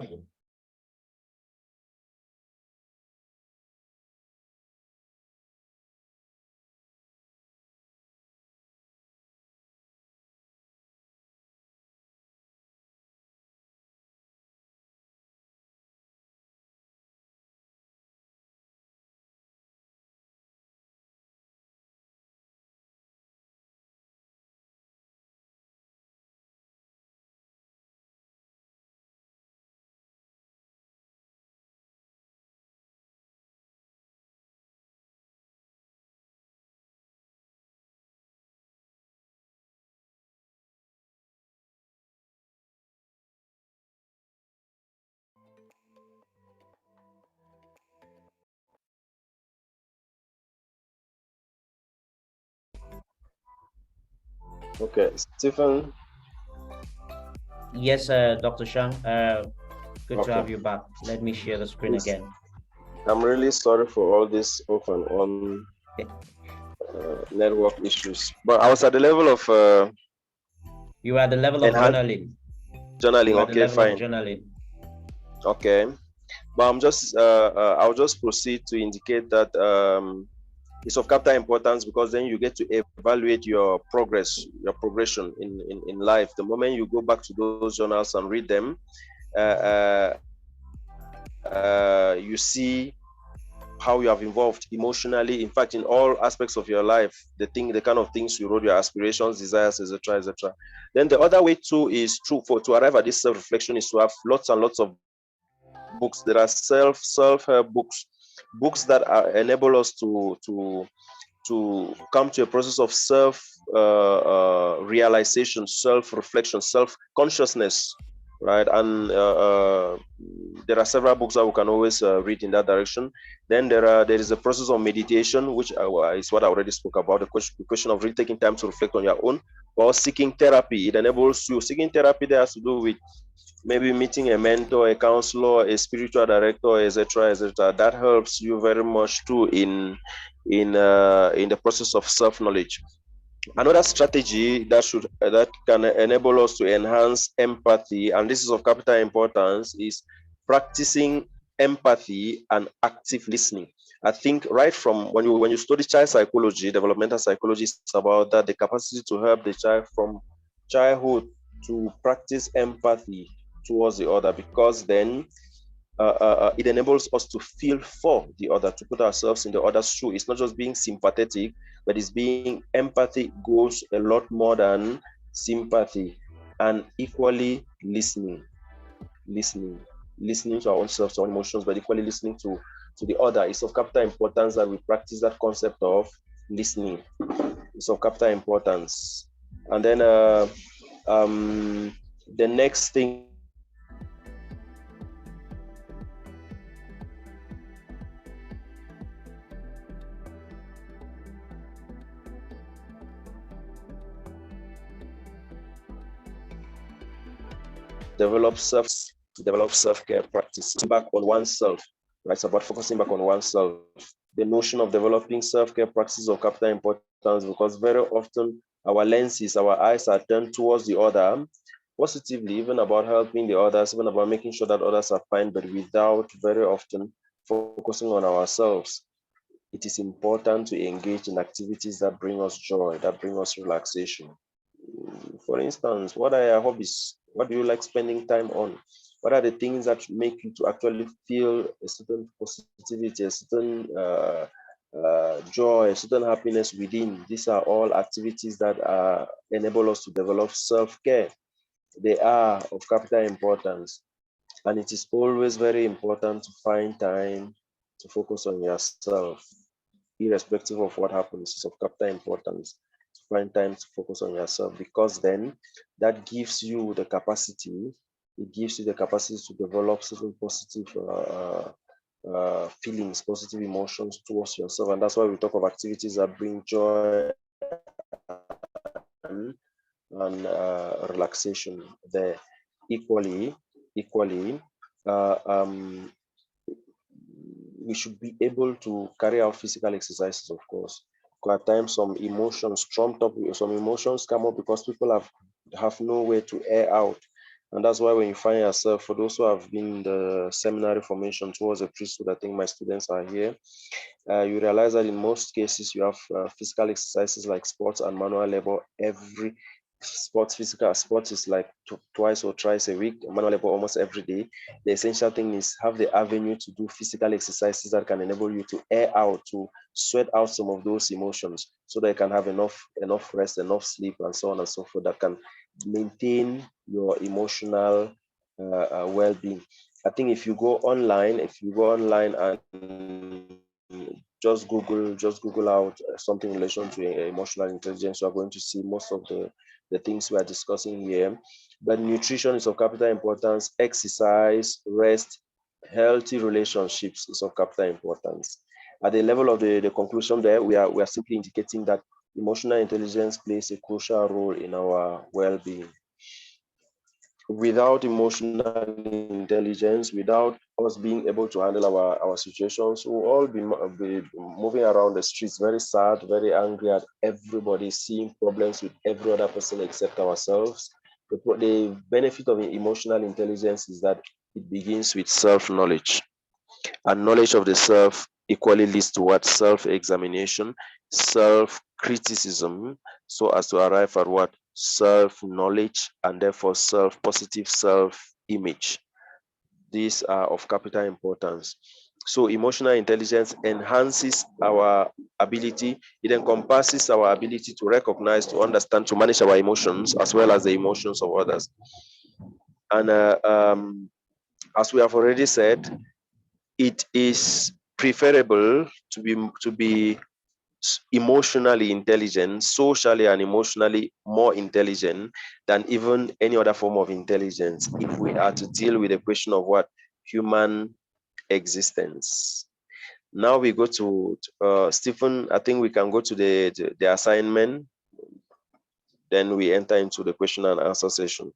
Okay, Stephen. Yes, Dr. Shang. Good to have Okay. you back. Let me share the screen Please. again. I'm really sorry for all this off and on network issues, but I was at the level of You are at the level of journaling. journaling. You are at the Okay, level of fine. journaling. Okay, but I'm just I'll just proceed to indicate that it's of capital importance, because then you get to evaluate your progress, your progression in life. The moment you go back to those journals and read them, you see how you have evolved emotionally. In fact, in all aspects of your life, the kind of things you wrote, your aspirations, desires, etc., etc. Then the other way too is to arrive at this self-reflection is to have lots and lots of books. There are self-help books that enable us to come to a process of self realization, self-reflection, self-consciousness, right? And there are several books that we can always read in that direction. Then there is a process of meditation, which is what I already spoke about, the question of really taking time to reflect on your own, or seeking therapy. It enables you. Seeking therapy that has to do with maybe meeting a mentor, a counselor, a spiritual director, etc., etc. That helps you very much too in the process of self-knowledge. Another strategy that can enable us to enhance empathy, and this is of capital importance, is practicing empathy and active listening. I think right from when you study child psychology, developmental psychology, is about that, the capacity to help the child from childhood to practice empathy towards the other, because then it enables us to feel for the other, to put ourselves in the other's shoe. It's not just being sympathetic, but it's being empathy goes a lot more than sympathy, and equally listening to our own selves, our own emotions, but equally listening to the other. It's of capital importance that we practice that concept of listening. It's of capital importance. And then the next thing develop self-care practice back on oneself, right? It's about focusing back on oneself. The notion of developing self-care practices of capital importance, because very often our lenses, our eyes are turned towards the other positively, even about helping the others, even about making sure that others are fine, but without very often focusing on ourselves. It is important to engage in activities that bring us joy, that bring us relaxation. For instance, what are your hobbies? What do you like spending time on? What are the things that make you to actually feel a certain positivity, a certain joy, a certain happiness within? These are all activities that enable us to develop self-care. They are of capital importance, and it is always very important to find time to focus on yourself, irrespective of what happens. It's of capital importance to find time to focus on yourself, because then that gives you the capacity, to develop certain positive feelings, positive emotions towards yourself. And that's why we talk of activities that bring joy and relaxation there. Equally, we should be able to carry out physical exercises, of course. At times, some emotions come up because people have no way to air out. And that's why when you find yourself, for those who have been in the seminary formation towards a priesthood, I think my students are here, you realize that in most cases you have physical exercises like sports and manual labor. Every physical sports is like twice or thrice a week, manual labor almost every day. The essential thing is have the avenue to do physical exercises that can enable you to air out, to sweat out some of those emotions, so that you can have enough rest, enough sleep, and so on and so forth, that can maintain your emotional well-being. I think if you go online and just Google out something in relation to emotional intelligence, you are going to see most of the things we are discussing here. But nutrition is of capital importance, exercise, rest, healthy relationships is of capital importance. At the level of the conclusion there, we are simply indicating that emotional intelligence plays a crucial role in our well-being. Without emotional intelligence, without us being able to handle our situations, we'll all be moving around the streets very sad, very angry at everybody, seeing problems with every other person except ourselves. The benefit of emotional intelligence is that it begins with self-knowledge, and knowledge of the self equally leads to what? Self-examination, self-criticism, so as to arrive at what? Self-knowledge, and therefore positive self-image. These are of capital importance. So emotional intelligence enhances our ability, it encompasses our ability to recognize, to understand, to manage our emotions as well as the emotions of others. And as we have already said, it is preferable to be emotionally intelligent, socially and emotionally more intelligent than even any other form of intelligence if we are to deal with the question of what? Human existence. Now we go to Stephen. I think we can go to the assignment, then we enter into the question and answer session.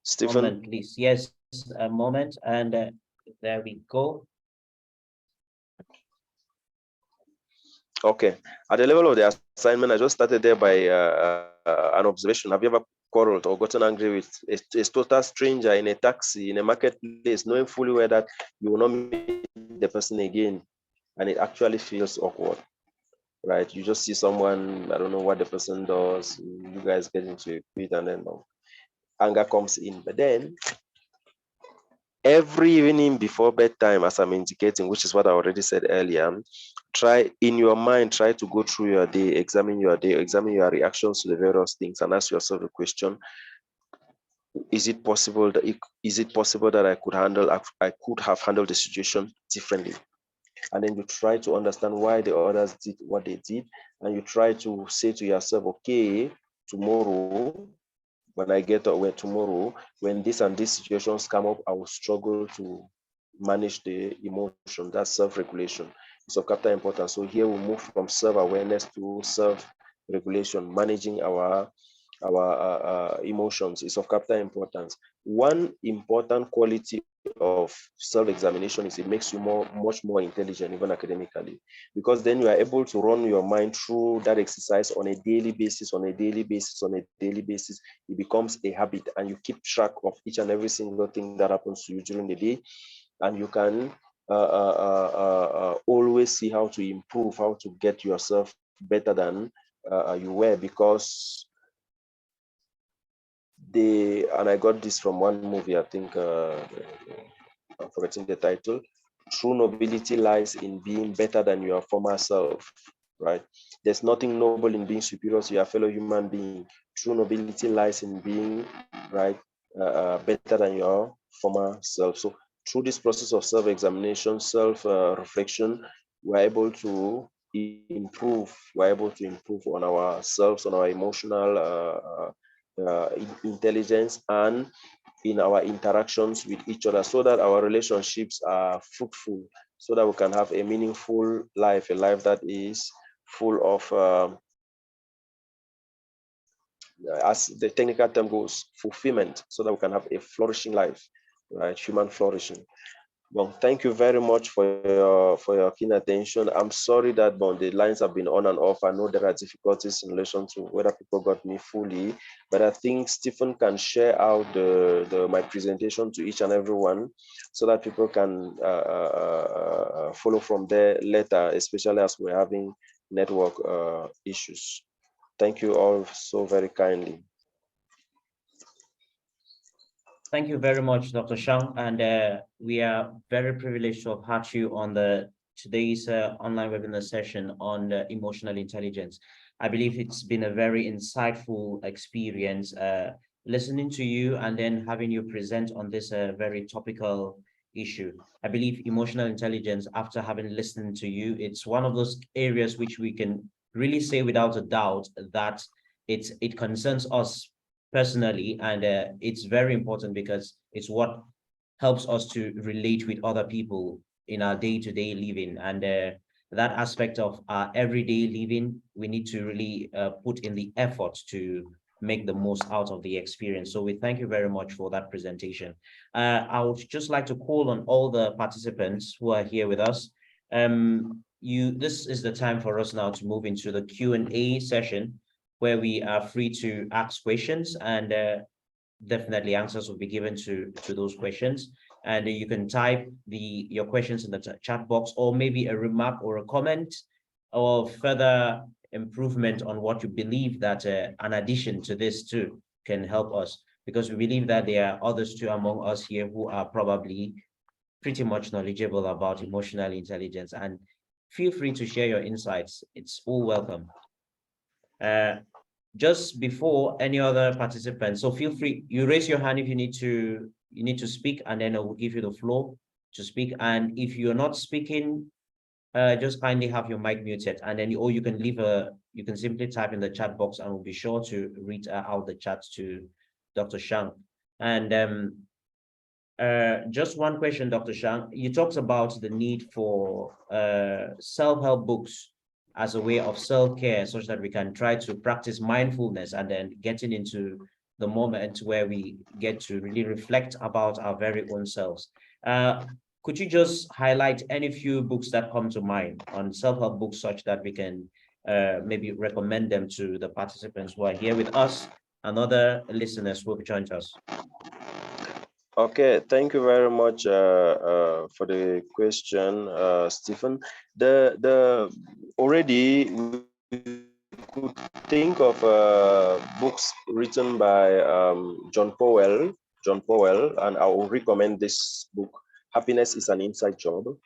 Stephen? Moment, please. Yes, a moment, and there we go. Okay, at the level of the assignment, I just started there by an observation. Have you ever quarreled or gotten angry with a total stranger in a taxi, in a marketplace, knowing fully well that you will not meet the person again, and it actually feels awkward, right? You just see someone, I don't know what the person does, you guys get into it, and then anger comes in. But then every evening before bedtime, as I'm indicating, which is what I already said earlier, try in your mind, try to go through your day, examine your reactions to the various things, and ask yourself the question: is it possible that I could have handled the situation differently? And then you try to understand why the others did what they did, and you try to say to yourself, okay, tomorrow, when this and these situations come up, I will struggle to manage the emotion. That's self-regulation. It's of capital importance. So here we move from self-awareness to self-regulation, managing our emotions is of capital importance. One important quality of self-examination is it makes you much more intelligent, even academically, because then you are able to run your mind through that exercise on a daily basis. It becomes a habit, and you keep track of each and every single thing that happens to you during the day, and you can always see how to improve, how to get yourself better than you were, because and I got this from one movie, I think, I'm forgetting the title. True nobility lies in being better than your former self, right? There's nothing noble in being superior to your fellow human being. True nobility lies in being, right, better than your former self. So through this process of self-examination, self-reflection, we're able to improve. We're able to improve on ourselves, on our emotional intelligence, and in our interactions with each other, so that our relationships are fruitful, so that we can have a meaningful life, a life that is full of, as the technical term goes, fulfillment, so that we can have a flourishing life, right? Human flourishing. Well, thank you very much for your keen attention. I'm sorry that the lines have been on and off. I know there are difficulties in relation to whether people got me fully, but I think Stephen can share out my presentation to each and every one, so that people can follow from there later, especially as we're having network issues. Thank you all so very kindly. Thank you very much, Dr. Shang, and we are very privileged to have had you on today's online webinar session on emotional intelligence. I believe it's been a very insightful experience listening to you and then having you present on this very topical issue. I believe emotional intelligence, after having listened to you, it's one of those areas which we can really say without a doubt that it concerns us personally, and it's very important because it's what helps us to relate with other people in our day-to-day living. And that aspect of our everyday living, we need to really put in the effort to make the most out of the experience. So we thank you very much for that presentation. I would just like to call on all the participants who are here with us. This is the time for us now to move into the Q&A session, where we are free to ask questions, and definitely answers will be given to those questions. And you can type your questions in the chat box, or maybe a remark or a comment or further improvement on what you believe that an addition to this too can help us, because we believe that there are others too among us here who are probably pretty much knowledgeable about emotional intelligence, and feel free to share your insights. It's all welcome. Just before any other participants, so feel free, you raise your hand if you need to speak, and then I will give you the floor to speak. And if you're not speaking, just kindly have your mic muted, and then you can you can simply type in the chat box, and we'll be sure to read out the chats to Dr. Shang. And just one question, Dr. Shang. You talked about the need for self-help books as a way of self-care, such that we can try to practice mindfulness, and then getting into the moment where we get to really reflect about our very own selves. Could you just highlight any few books that come to mind on self-help books, such that we can maybe recommend them to the participants who are here with us and other listeners who have joined us? Okay, thank you very much for the question, Stephen. Already we could think of books written by John Powell, and I will recommend this book, Happiness is an Inside Job,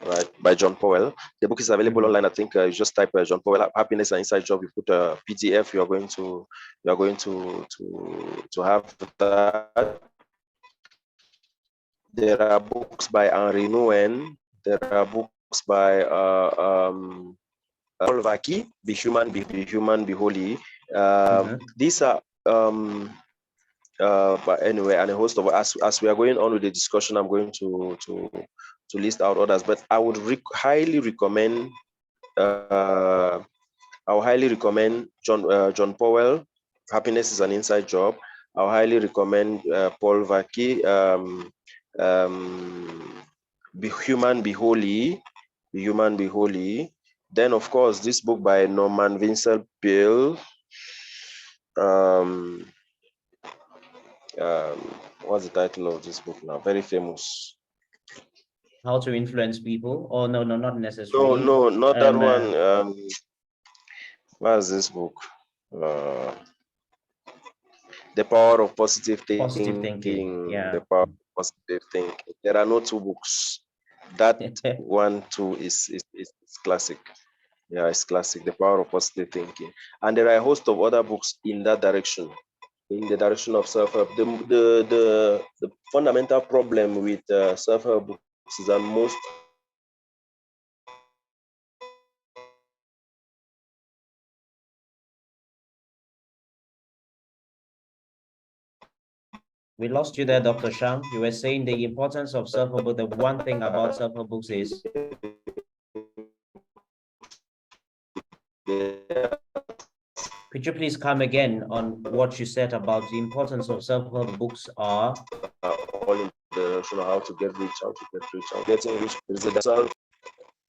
right, by John Powell. The book is available online. I think you just type John Powell, Happiness and Inside Job. You put a PDF. You are going to have that. There are books by Henri Nouwen. There are books by Paul Vaki, Be Human, Be Holy. These are but anyway, and a host of, as we are going on with the discussion, I'm going to list out others, but I would highly recommend John Powell, Happiness is an Inside Job. I'll highly recommend Paul Vaki, Be Human, Be Holy, Be Human, Be Holy. Then, of course, this book by Norman Vincent Peale. What's the title of this book now? Very famous. How to Influence People? Oh, no, not necessarily. No, not that one. What's this book? The Power of Positive Thinking. Positive Thinking, yeah. The Power of Positive Thinking. There are no two books. That one too is classic. Yeah, it's classic. The Power of Positive Thinking. And there are a host of other books in that direction, in the direction of self-help. The fundamental problem with self-help books is that most We lost you there, Dr. Shang. You were saying the importance of self-help book. The one thing about self-help books is could you please come again on what you said about the importance of self-help books are all in the direction of how to get rich, getting rich.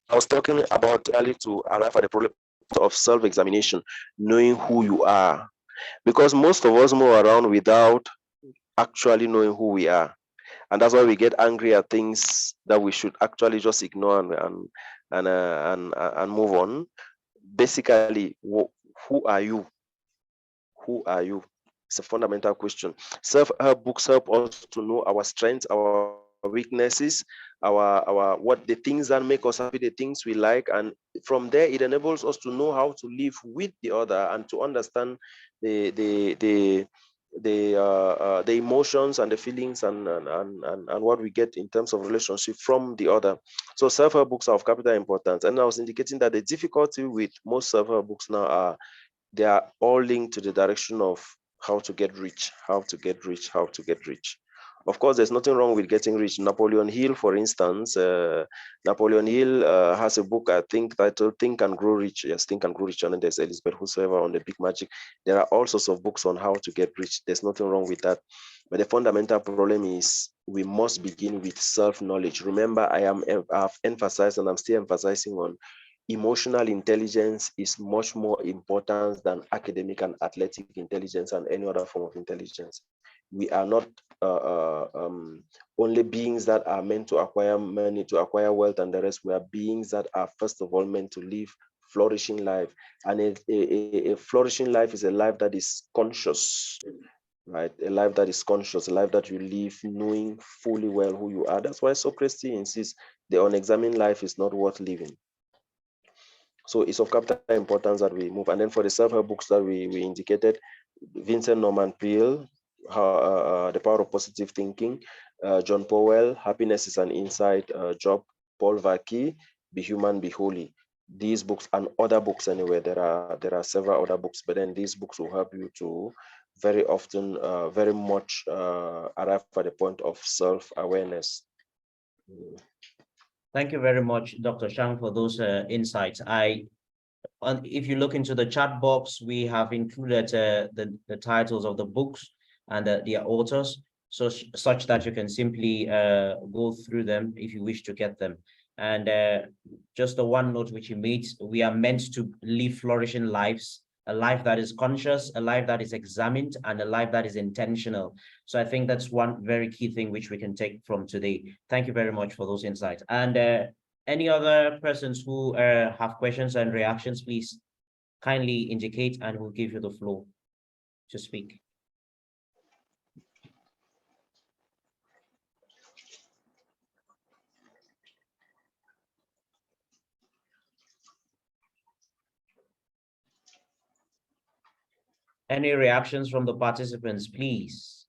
I was talking about earlier to arrive at the problem of self-examination, knowing who you are, because most of us move around without actually knowing who we are, and that's why we get angry at things that we should actually just ignore and move on. Basically, who are you? Who are you? It's a fundamental question. Self-help books help us to know our strengths, our weaknesses, our what the things that make us happy, the things we like, and from there it enables us to know how to live with the other and to understand the emotions and the feelings and what we get in terms of relationship from the other. So self-help books are of capital importance. And I was indicating that the difficulty with most self-help books now are they are all linked to the direction of how to get rich, how to get rich, how to get rich. Of course, there's nothing wrong with getting rich. Napoleon Hill, for instance, Napoleon Hill has a book, I think, titled Think and Grow Rich. Yes, Think and Grow Rich. And there's Elizabeth Whosoever on the Big Magic. There are all sorts of books on how to get rich. There's nothing wrong with that. But the fundamental problem is we must begin with self-knowledge. Remember, I've emphasized, and I'm still emphasizing on, emotional intelligence is much more important than academic and athletic intelligence and any other form of intelligence. We are not only beings that are meant to acquire money, to acquire wealth and the rest. We are beings that are first of all meant to live flourishing life. And a flourishing life is a life that is conscious, right? A life that is conscious, a life that you live knowing fully well who you are. That's why Socrates insists the unexamined life is not worth living. So it's of capital importance that we move. And then for the self-help books that we indicated, Vincent Norman Peale, The Power of Positive Thinking, John Powell, Happiness is an Insight Job, Paul Vaki, Be Human, Be Holy. These books and other books anyway, there are several other books, but then these books will help you to very often, very much arrive at the point of self-awareness. Thank you very much, Dr. Shang, for those insights. If you look into the chat box, we have included the titles of the books and their authors, so such that you can simply go through them if you wish to get them. And just the one note which you made, we are meant to live flourishing lives, a life that is conscious, a life that is examined, and a life that is intentional. So I think that's one very key thing which we can take from today. Thank you very much for those insights. And any other persons who have questions and reactions, please kindly indicate and we'll give you the floor to speak. Any reactions from the participants, please?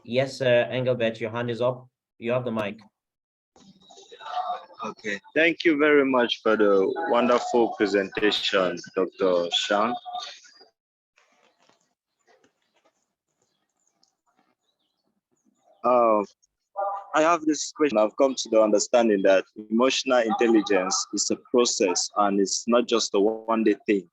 Yes, Engelbert, your hand is up. You have the mic. Okay, thank you very much for the wonderful presentation, Dr. Shang. I have this question. I've come to the understanding that emotional intelligence is a process and it's not just a one-day thing.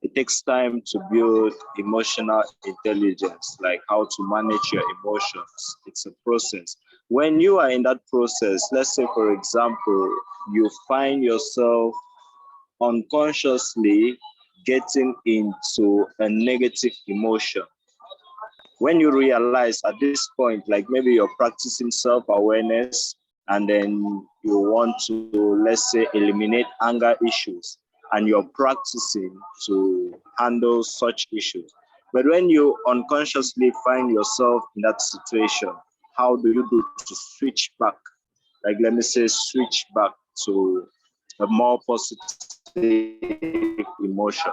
It takes time to build emotional intelligence, like how to manage your emotions. It's a process. When you are in that process, let's say, for example, you find yourself unconsciously getting into a negative emotion. When you realize at this point, like maybe you're practicing self-awareness and then you want to, let's say, eliminate anger issues and you're practicing to handle such issues. But when you unconsciously find yourself in that situation, how do you do to switch back? Like, let me say, switch back to a more positive emotion.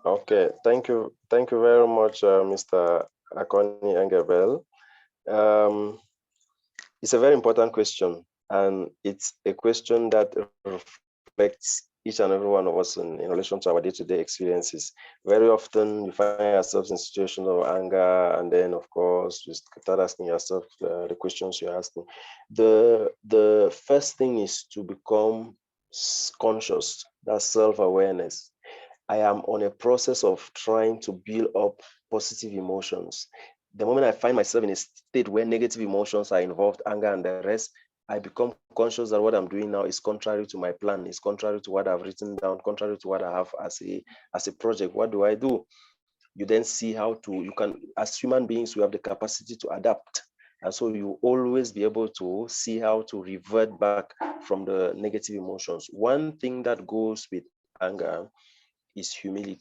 Okay, thank you very much, Mr. Akoni Engelbert. It's a very important question, and it's a question that reflects each and every one of us in relation to our day-to-day experiences. Very often you find yourselves in situations of anger, and then of course you start asking yourself the questions you're asking. The first thing is to become conscious, that's self-awareness. I am on a process of trying to build up positive emotions. The moment I find myself in a state where negative emotions are involved, anger and the rest, I become conscious that what I'm doing now is contrary to my plan, is contrary to what I've written down, contrary to what I have as a project. What do I do? You then see how you can, as human beings, we have the capacity to adapt. And so you always be able to see how to revert back from the negative emotions. One thing that goes with anger is humility.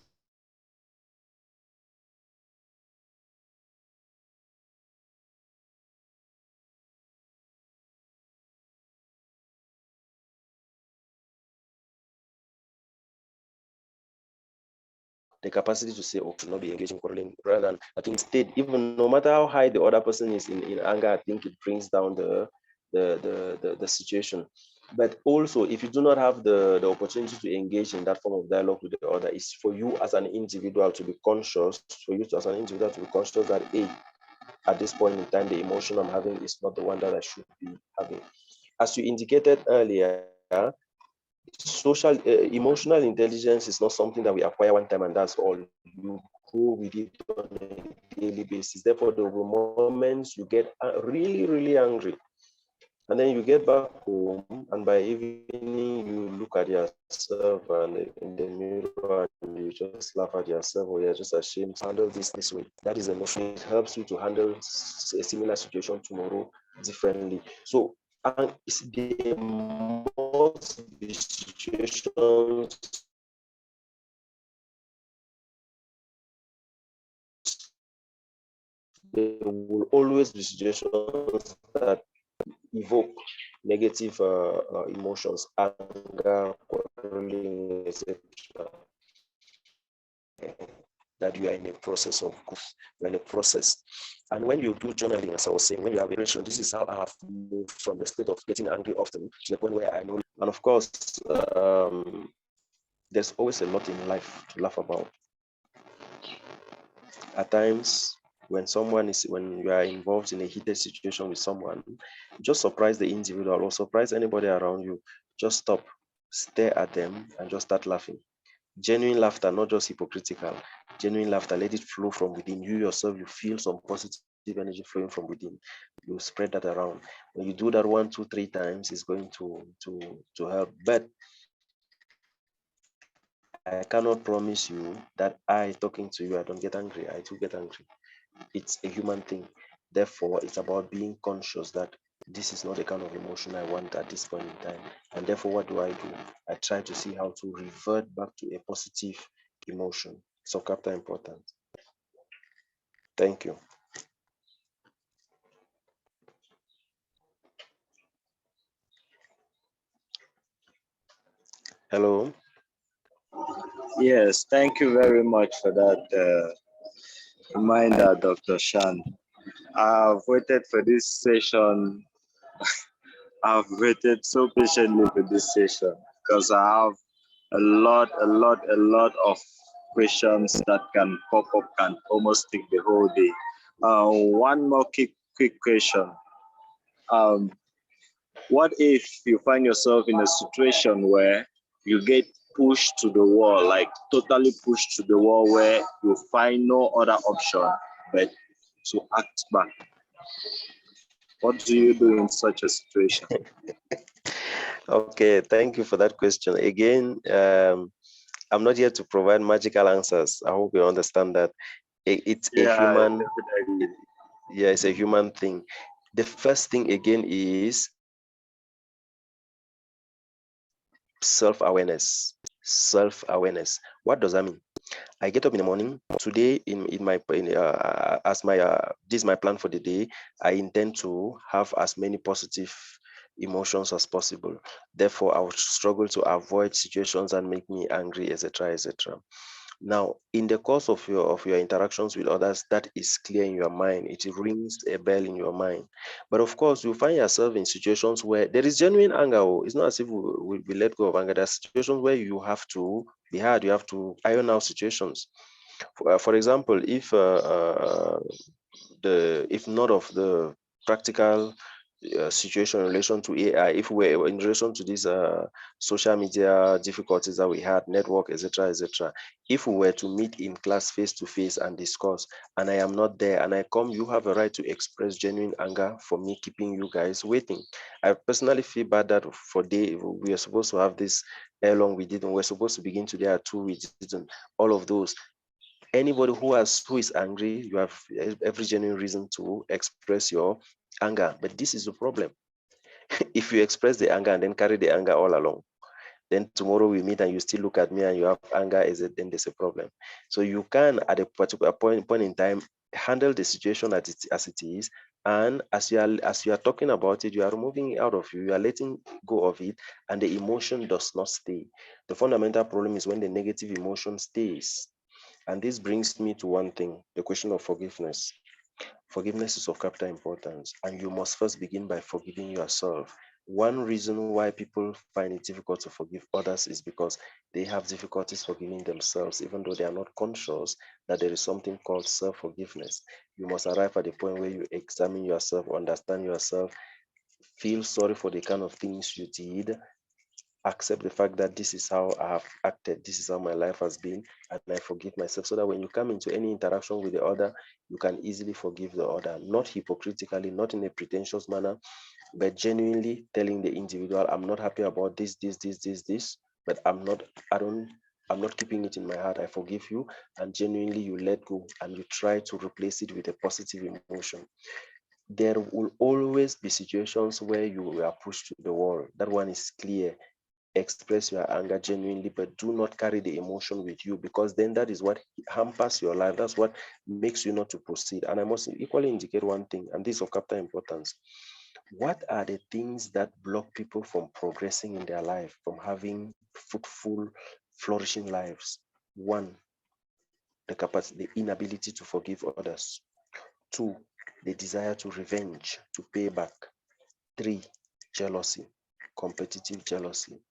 The capacity to say, okay, not be engaging quarreling, rather than, I think instead, even no matter how high the other person is in anger, I think it brings down the situation. But also, if you do not have the opportunity to engage in that form of dialogue with the other, it's for you as an individual to be conscious, that, hey, at this point in time, the emotion I'm having is not the one that I should be having. As you indicated earlier, emotional intelligence is not something that we acquire one time and that's all. You grow with it on a daily basis. Therefore, there will be moments you get really, really angry. And then you get back home, and by evening, you look at yourself and in the mirror and you just laugh at yourself, or you're just ashamed to handle this way. That is emotion. It helps you to handle a similar situation tomorrow differently. So, and there must be situations there will always be situations that evoke negative emotions, anger, quarreling, etc. That you are in a process of growth, you're in a process. And when you do journaling, as I was saying, when you have a relation, this is how I have moved from the state of getting angry often to the point where I know. And of course, there's always a lot in life to laugh about. At times, when you are involved in a heated situation with someone, just surprise the individual or surprise anybody around you. Just stop, stare at them, and just start laughing. Genuine laughter, not just hypocritical. Genuine laughter, let it flow from within. You yourself, you feel some positive energy flowing from within. You spread that around. When you do that 1, 2, 3 times, it's going to help. But I cannot promise you that I talking to you, I don't get angry. I do get angry. It's a human thing. Therefore, it's about being conscious that this is not the kind of emotion I want at this point in time. And therefore, what do? I try to see how to revert back to a positive emotion. So, Captain, important. Thank you. Hello. Yes, thank you very much for that reminder, Dr. Shan. I've waited for this session. I've waited so patiently for this session because I have a lot of questions that can pop up, can almost take the whole day. One more quick question. What if you find yourself in a situation where you get pushed to the wall, like totally pushed to the wall, where you find no other option but to act back? What do you do in such a situation? Okay, thank you for that question. Again, I'm not here to provide magical answers. I hope you understand that. It's a human, it's a human thing. The first thing again is self-awareness. Self-awareness. What does that mean? I get up in the morning today this is my plan for the day. I intend to have as many positive emotions as possible. Therefore, I will struggle to avoid situations that make me angry, etc., etc. Now, in the course of your interactions with others, that is clear in your mind. It rings a bell in your mind. But of course, you find yourself in situations where there is genuine anger. It's not as if we let go of anger. There are situations where you have to be hard. You have to iron out situations. For example, if none of the practical situation in relation to AI, if we're in relation to these social media difficulties that we had, network, etc., etc., if we were to meet in class face to face and discuss, and I am not there, and I come, you have a right to express genuine anger for me keeping you guys waiting. I personally feel bad that we are supposed to have this long we didn't. We're supposed to begin today at 2, we didn't. All of those. Anybody who is angry, you have every genuine reason to express your anger. But this is the problem. If you express the anger and then carry the anger all along, then tomorrow we meet and you still look at me and you have anger, then there's a problem. So you can, at a particular point in time, handle the situation as it is. And as you are talking about it, you are removing it out of you, you are letting go of it, and the emotion does not stay. The fundamental problem is when the negative emotion stays. And this brings me to one thing, the question of forgiveness. Forgiveness is of capital importance, and you must first begin by forgiving yourself. One reason why people find it difficult to forgive others is because they have difficulties forgiving themselves, even though they are not conscious that there is something called self-forgiveness. You must arrive at a point where you examine yourself, understand yourself, feel sorry for the kind of things you did, accept the fact that this is how I have acted, this is how my life has been, and I forgive myself, so that when you come into any interaction with the other, you can easily forgive the other, not hypocritically, not in a pretentious manner, but genuinely telling the individual, I'm not happy about this, but I'm not keeping it in my heart. I forgive you, and genuinely you let go and you try to replace it with a positive emotion. There will always be situations where you are pushed to the wall. That one is clear. Express your anger genuinely, but do not carry the emotion with you, because then that is what hampers your life. That's what makes you not to proceed. And I must equally indicate one thing, and this is of capital importance. What are the things that block people from progressing in their life, from having fruitful, flourishing lives? One, the capacity, the inability to forgive others. Two, the desire to revenge, to pay back. Three, jealousy, competitive jealousy.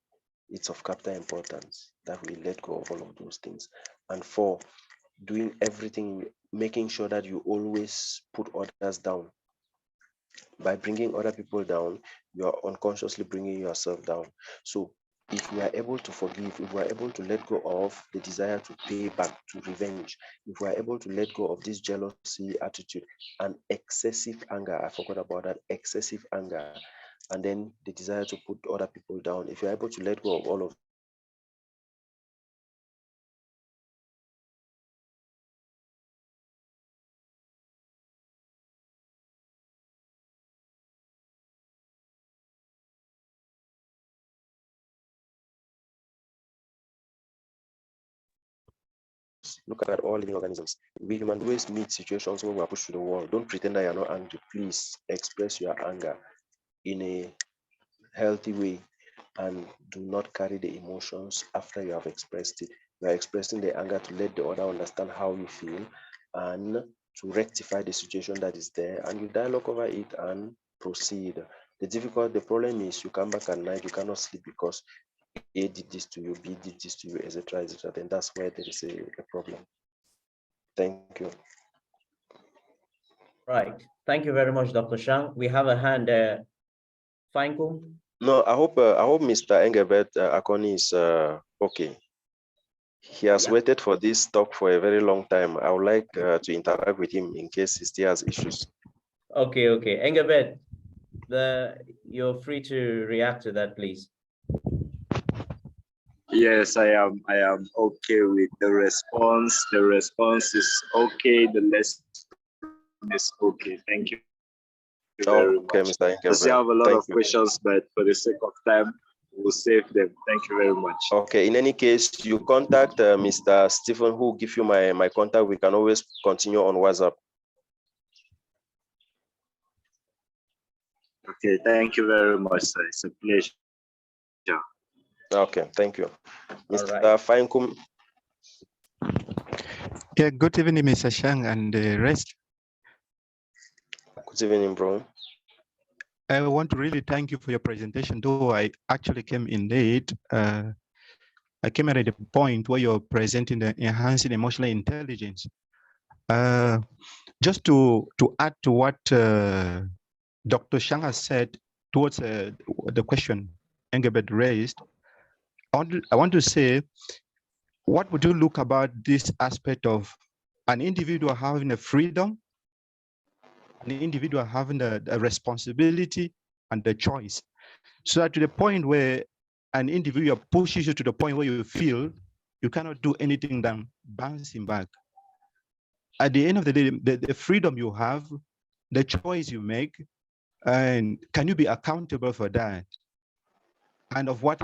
It's of capital importance that we let go of all of those things. And four, doing everything, making sure that you always put others down. By bringing other people down, you are unconsciously bringing yourself down. So if we are able to forgive, if we are able to let go of the desire to pay back, to revenge, if we are able to let go of this jealousy attitude and excessive anger, I forgot about that, excessive anger, and then the desire to put other people down, if you're able to let go of all of look at all living organisms. We human always meet situations where we are pushed to the wall. Don't pretend that you're not angry. Please express your anger in a healthy way and do not carry the emotions after you have expressed it. You are expressing the anger to let the other understand how you feel and to rectify the situation that is there, and you dialogue over it and proceed. The problem is you come back at night, you cannot sleep because A did this to you, B did this to you, etc., etc. Then that's where there is a problem. Thank you. Right. Thank you very much, Dr. Shang. We have a hand, Fankum. No, I hope Mr. Engelbert Akoni is okay. He has waited for this talk for a very long time. I would like to interact with him in case he still has issues. Okay, okay. Engelbert, you're free to react to that, please. Yes, I am okay with the response. The response is okay. The lesson is okay. Thank you very Okay, much. Mr. Engelbert. I still have a lot Thank of you. questions, but for the sake of time, we'll save them. Thank you very much. Okay, in any case, you contact Mr. Stephen, who will give you my contact. We can always continue on WhatsApp. Okay, thank you very much, sir. It's a pleasure. Okay, thank you. Mr. right. Fankum. Yeah, good evening, Mr. Shang and the rest. Good evening, bro. I want to really thank you for your presentation, though I actually came in late. I came at the point where you're presenting the enhancing emotional intelligence. Just to add to what Dr. Shang has said towards the question Engelbert raised, I want to say, what would you look about this aspect of an individual having a freedom, an individual having a responsibility and the choice, so that to the point where an individual pushes you to the point where you feel you cannot do anything than bouncing back. At the end of the day, the freedom you have, the choice you make, and can you be accountable for that? And of what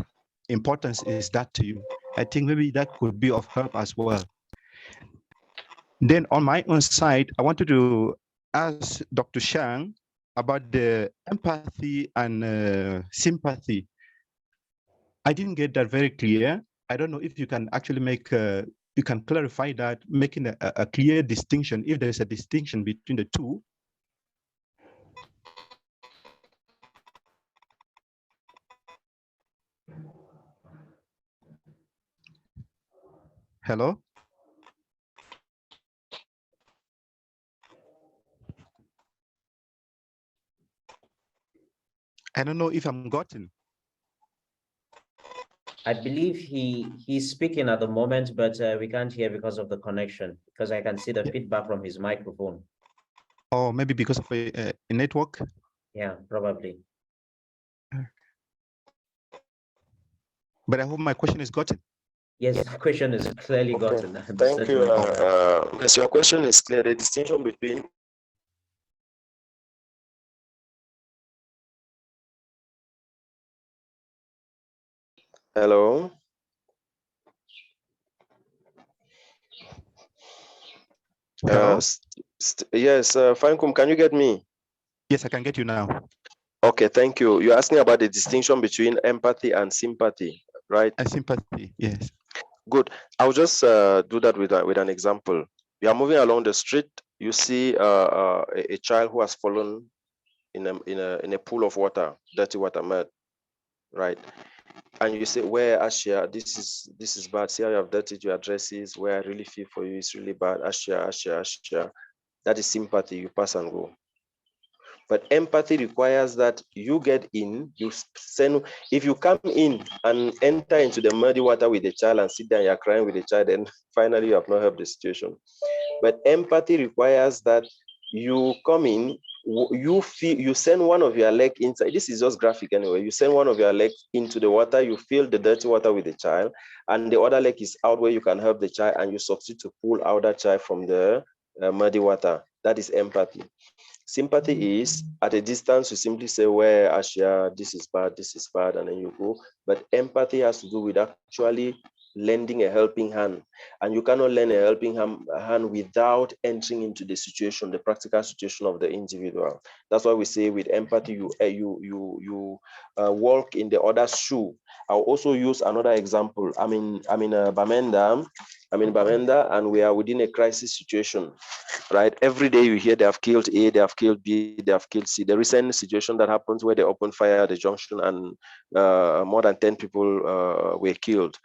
importance is that to you? I think maybe that could be of help as well. Then on my own side, I wanted to ask Dr. Shang about the empathy and sympathy. I didn't get that very clear. I don't know if you can actually make, you can clarify that, making a clear distinction, if there's a distinction between the two. Hello? I don't know if I'm gotten. I believe he's speaking at the moment, but we can't hear because of the connection, because I can see the feedback from his microphone. Or maybe because of a network. Yeah, probably. But I hope my question is gotten. Yes, the question is clearly Okay. gotten. Thank you. Yes, your question is clear. The distinction between hello. Hello? Yes, Fankum, can you get me? Yes, I can get you now. Okay, thank you. You're asking about the distinction between empathy and sympathy, right? And sympathy, yes. Good. I'll just do that with an example. You are moving along the street. You see a child who has fallen in a pool of water, dirty water, mud, right? And you say, "Where, Ashia? This is bad. See how you have dirtied your dresses. Where I really feel for you, it's really bad. Ashia, Ashia, Ashia." That is sympathy. You pass and go. But empathy requires that you get in, if you come in and enter into the muddy water with the child and sit there and you're crying with the child, then finally you have not helped the situation. But empathy requires that you come in, you send one of your leg inside. This is just graphic anyway. You send one of your legs into the water, you fill the dirty water with the child, and the other leg is out where you can help the child, and you succeed to pull out that child from the muddy water. That is empathy. Sympathy is at a distance, you simply say, "Where, Ashia, this is bad, and then you go." But empathy has to do with actually lending a helping hand. And you cannot lend a helping hand without entering into the situation, the practical situation of the individual. That's why we say with empathy, you walk in the other's shoe. I'll also use another example. I'm in Bamenda, and we are within a crisis situation. Right, every day you hear they have killed A, they have killed B, they have killed C. The recent situation that happened where they opened fire at the junction and more than 10 people were killed.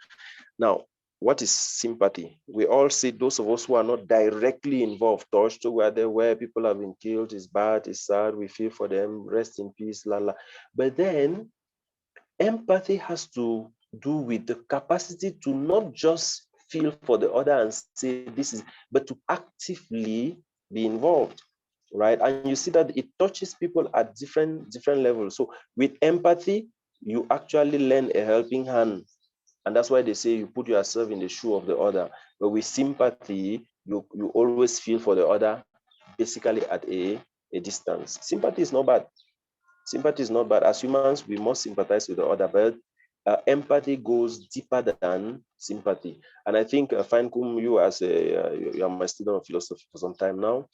Now, what is sympathy? We all see, those of us who are not directly involved, touched to where people have been killed, is bad, is sad, we feel for them, rest in peace, la la. But then empathy has to do with the capacity to not just feel for the other and say this is, but to actively be involved, right? And you see that it touches people at different levels. So with empathy, you actually lend a helping hand. And that's why they say you put yourself in the shoe of the other. But with sympathy, you always feel for the other, basically at a distance. Sympathy is not bad. Sympathy is not bad. As humans, we must sympathize with the other, but empathy goes deeper than sympathy. And I think, Fankum, you are my student of philosophy for some time now.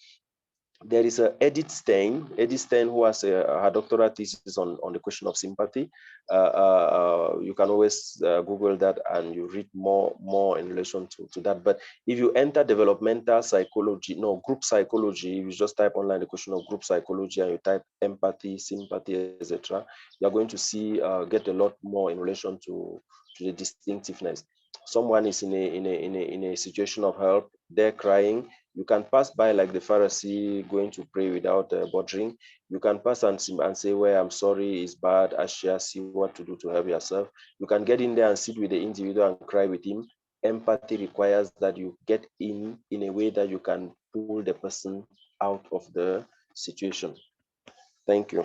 There is Edith Stein, who has her doctoral thesis on the question of sympathy. You can always Google that and you read more in relation to that. But if you enter developmental psychology, group psychology, if you just type online the question of group psychology and you type empathy, sympathy, etc., you're going to see get a lot more in relation to the distinctiveness. Someone is in a situation of help, they're crying. You can pass by like the Pharisee going to pray without bothering. You can pass and say, "Well, I'm sorry, it's bad. Ashia, see what to do to help yourself." You can get in there and sit with the individual and cry with him. Empathy requires that you get in a way that you can pull the person out of the situation. Thank you.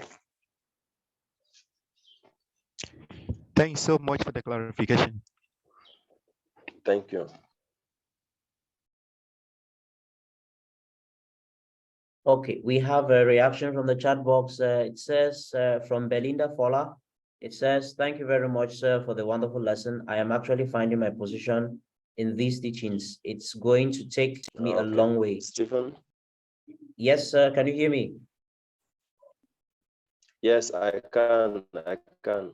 Thanks so much for the clarification. Thank you. Okay, we have a reaction from the chat box. It says from Belinda Fola. It says, "Thank you very much, sir, for the wonderful lesson. I am actually finding my position in these teachings. It's going to take me a long way." Stephen? Yes, sir. Can you hear me? Yes, I can.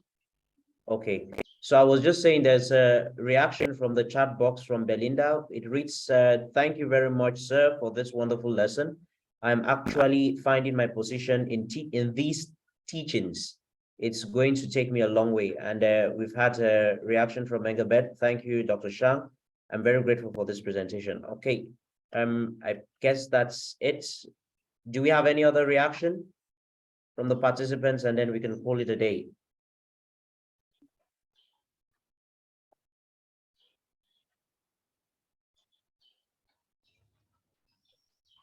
Okay, so I was just saying there's a reaction from the chat box from Belinda. It reads, "Thank you very much, sir, for this wonderful lesson. I'm actually finding my position in these teachings. It's going to take me a long way." And we've had a reaction from Engabet. "Thank you, Dr. Shang. I'm very grateful for this presentation. Okay, I guess that's it. Do we have any other reaction from the participants, and then we can call it a day?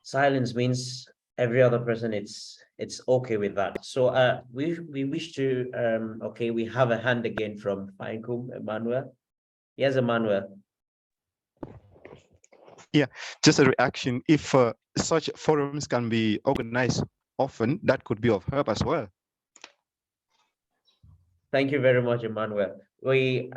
Silence means every other person it's okay with that. So we wish to okay, we have a hand again from Finecom, Emmanuel. Yes, Emmanuel. Just a reaction. If such forums can be organized often, that could be of help as well. Thank you very much, Emmanuel. We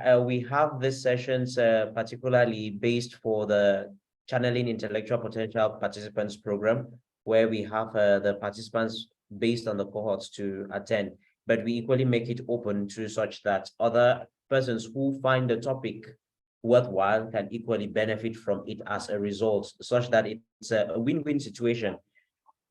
have these sessions particularly based for the Channeling Intellectual Potential Participants Program, where we have the participants based on the cohorts to attend, but we equally make it open to such that other persons who find the topic worthwhile can equally benefit from it as a result, such that it's a win-win situation,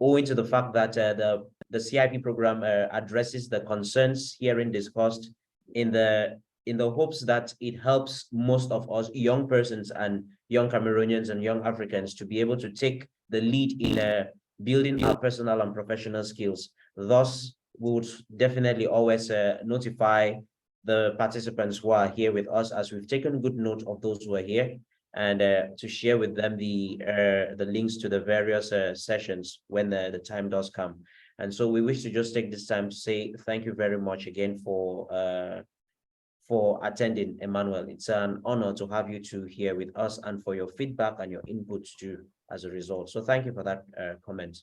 owing to the fact that the CIP program addresses the concerns herein discussed in the hopes that it helps most of us young persons and young Cameroonians and young Africans to be able to take the lead in building our personal and professional skills. Thus, we would definitely always notify the participants who are here with us, as we've taken good note of those who are here, and to share with them the links to the various sessions when the time does come. And so we wish to just take this time to say thank you very much again for attending, Emmanuel. It's an honor to have you two here with us, and for your feedback and your inputs too as a result. So thank you for that comment.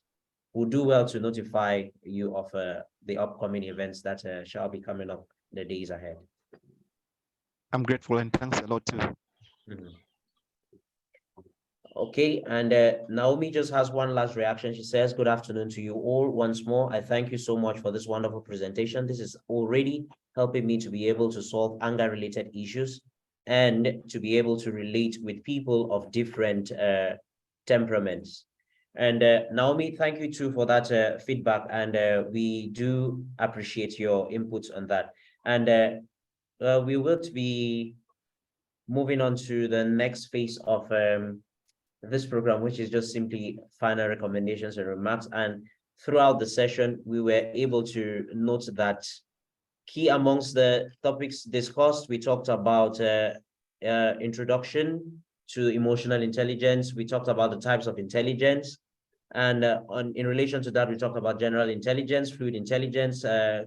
We'll do well to notify you of the upcoming events that shall be coming up in the days ahead. I'm grateful, and thanks a lot too. Okay, and Naomi just has one last reaction. She says, good afternoon to you all once more. I thank you so much for this wonderful presentation. This is already helping me to be able to solve anger-related issues and to be able to relate with people of different temperaments. And Naomi, thank you too for that feedback, and we do appreciate your inputs on that. And we will be moving on to the next phase of this program, which is just simply final recommendations and remarks. And throughout the session, we were able to note that key amongst the topics discussed, we talked about introduction to emotional intelligence. We talked about the types of intelligence. And in relation to that, we talked about general intelligence, fluid intelligence,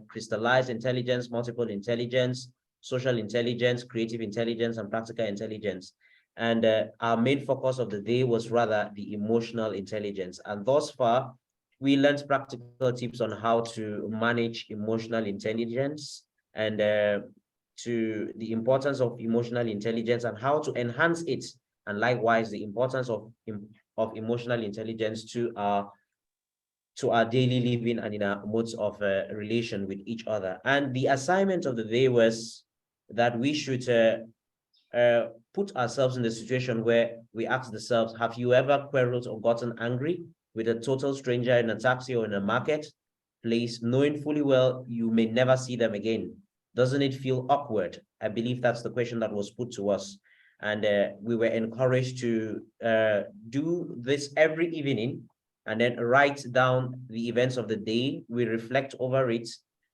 crystallized intelligence, multiple intelligence, social intelligence, creative intelligence, and practical intelligence. And our main focus of the day was rather the emotional intelligence. And thus far, we learned practical tips on how to manage emotional intelligence, and to the importance of emotional intelligence and how to enhance it, and likewise the importance of emotional intelligence to our daily living and in our modes of relation with each other. And the assignment of the day was that we should put ourselves in the situation where we ask ourselves, have you ever quarreled or gotten angry with a total stranger in a taxi or in a marketplace, knowing fully well you may never see them again? Doesn't it feel awkward? I believe that's the question that was put to us. And we were encouraged to do this every evening and then write down the events of the day. We reflect over it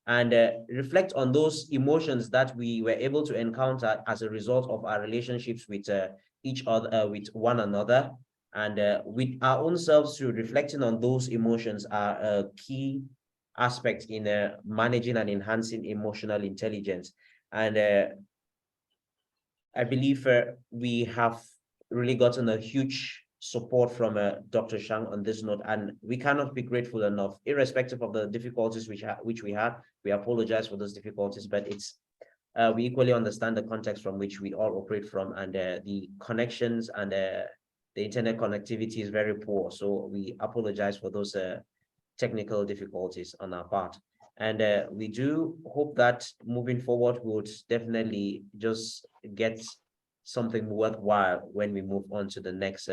and reflect on those emotions that we were able to encounter as a result of our relationships with each other, with one another, and with our own selves too. Reflecting on those emotions are a key aspect in managing and enhancing emotional intelligence. And I believe we have really gotten a huge support from Dr. Shang on this note, and we cannot be grateful enough, irrespective of the difficulties which we had. We apologize for those difficulties, but it's we equally understand the context from which we all operate from, and the connections and the internet connectivity is very poor. So we apologize for those technical difficulties on our part. And we do hope that moving forward, we would definitely just get something worthwhile when we move on to the next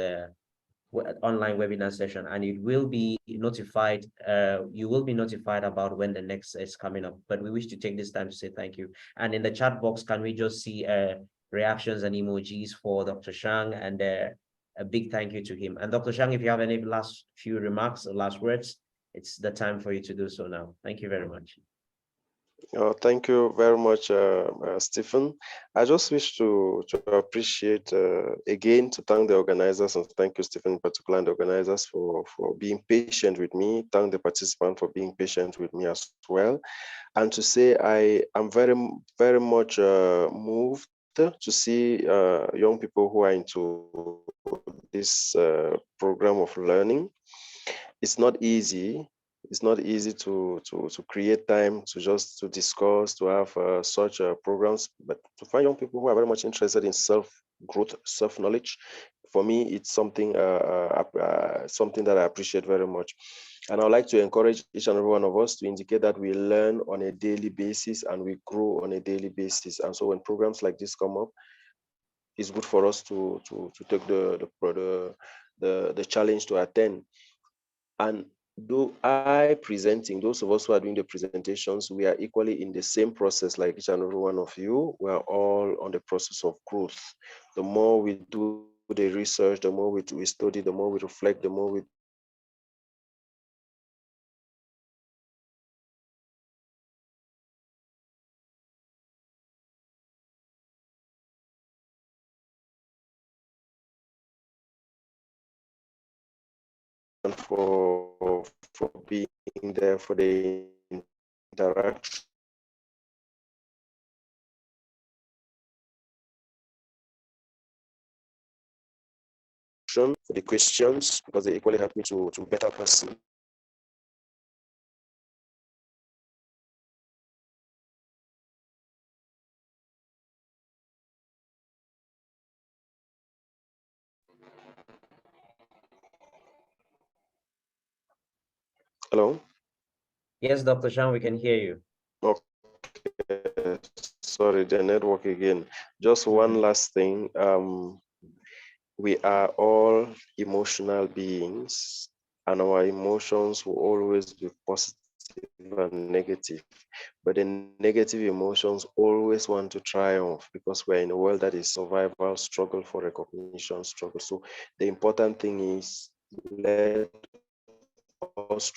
online webinar session, and it will be notified. You will be notified about when the next is coming up. But we wish to take this time to say thank you. And in the chat box, can we just see reactions and emojis for Dr. Shang, and a big thank you to him. And Dr. Shang, if you have any last few remarks or last words, it's the time for you to do so now. Thank you very much. Thank you very much, Stephen. I just wish to appreciate again, to thank the organizers, and thank you, Stephen, in particular, and the organizers for being patient with me. Thank the participants for being patient with me as well. And to say I am very, very much moved to see young people who are into this program of learning. It's not easy. It's not easy to create time to discuss, to have such programs, but to find young people who are very much interested in self-growth, self-knowledge. For me, it's something something that I appreciate very much. And I'd like to encourage each and every one of us to indicate that we learn on a daily basis and we grow on a daily basis. And so when programs like this come up, it's good for us to take the challenge to attend. And those of us who are doing the presentations, we are equally in the same process like each and every one of you. We are all on the process of growth. The more we do the research, the more we study, the more we reflect, the more we for being there for the interaction. For the questions, because they equally help me to better person. Hello? Yes, Dr. Shang, we can hear you. Okay, sorry, the network again. Just one last thing. We are all emotional beings, and our emotions will always be positive and negative. But the negative emotions always want to triumph because we're in a world that is survival, struggle for recognition, struggle. So the important thing is let us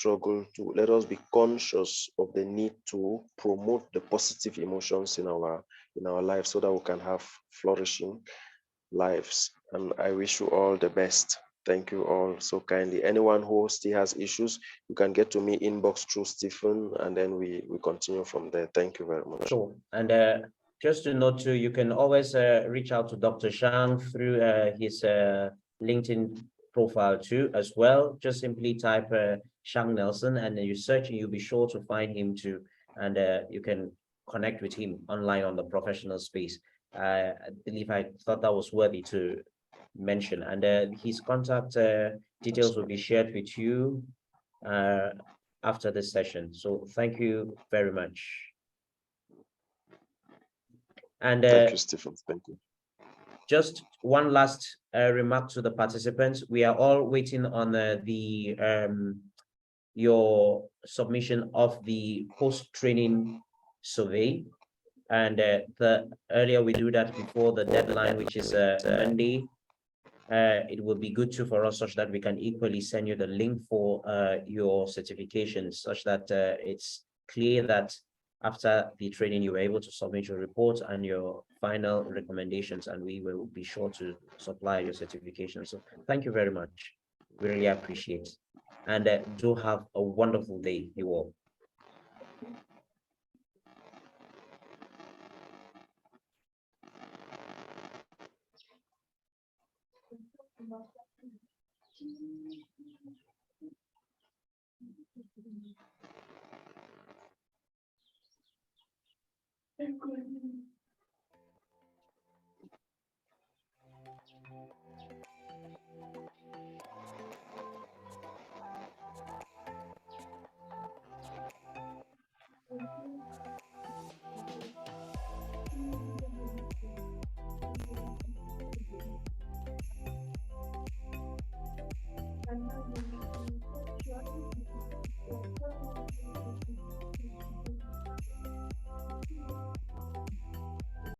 be conscious of the need to promote the positive emotions in our lives so that we can have flourishing lives. And I wish you all the best. Thank you all so kindly. Anyone who still has issues, you can get to me inbox through Stephen, and then we continue from there. Thank you very much. Sure. And just to note too, you can always reach out to Dr. Shang through his LinkedIn profile too as well. Just simply type Shang Nelson and then you search and you'll be sure to find him too. And you can connect with him online on the professional space. I believe I thought that was worthy to mention. And his contact details will be shared with you after this session. So thank you very much. And thank you, Stephen. Thank you. Just one last remark to the participants. We are all waiting on your submission of the post-training survey. And the earlier we do that before the deadline, which is Monday, it will be good for us such that we can equally send you the link for your certifications, such that it's clear that after the training, you were able to submit your report and your final recommendations, and we will be sure to supply your certification. So thank you very much. We really appreciate it. And do have a wonderful day, you all. Thank you.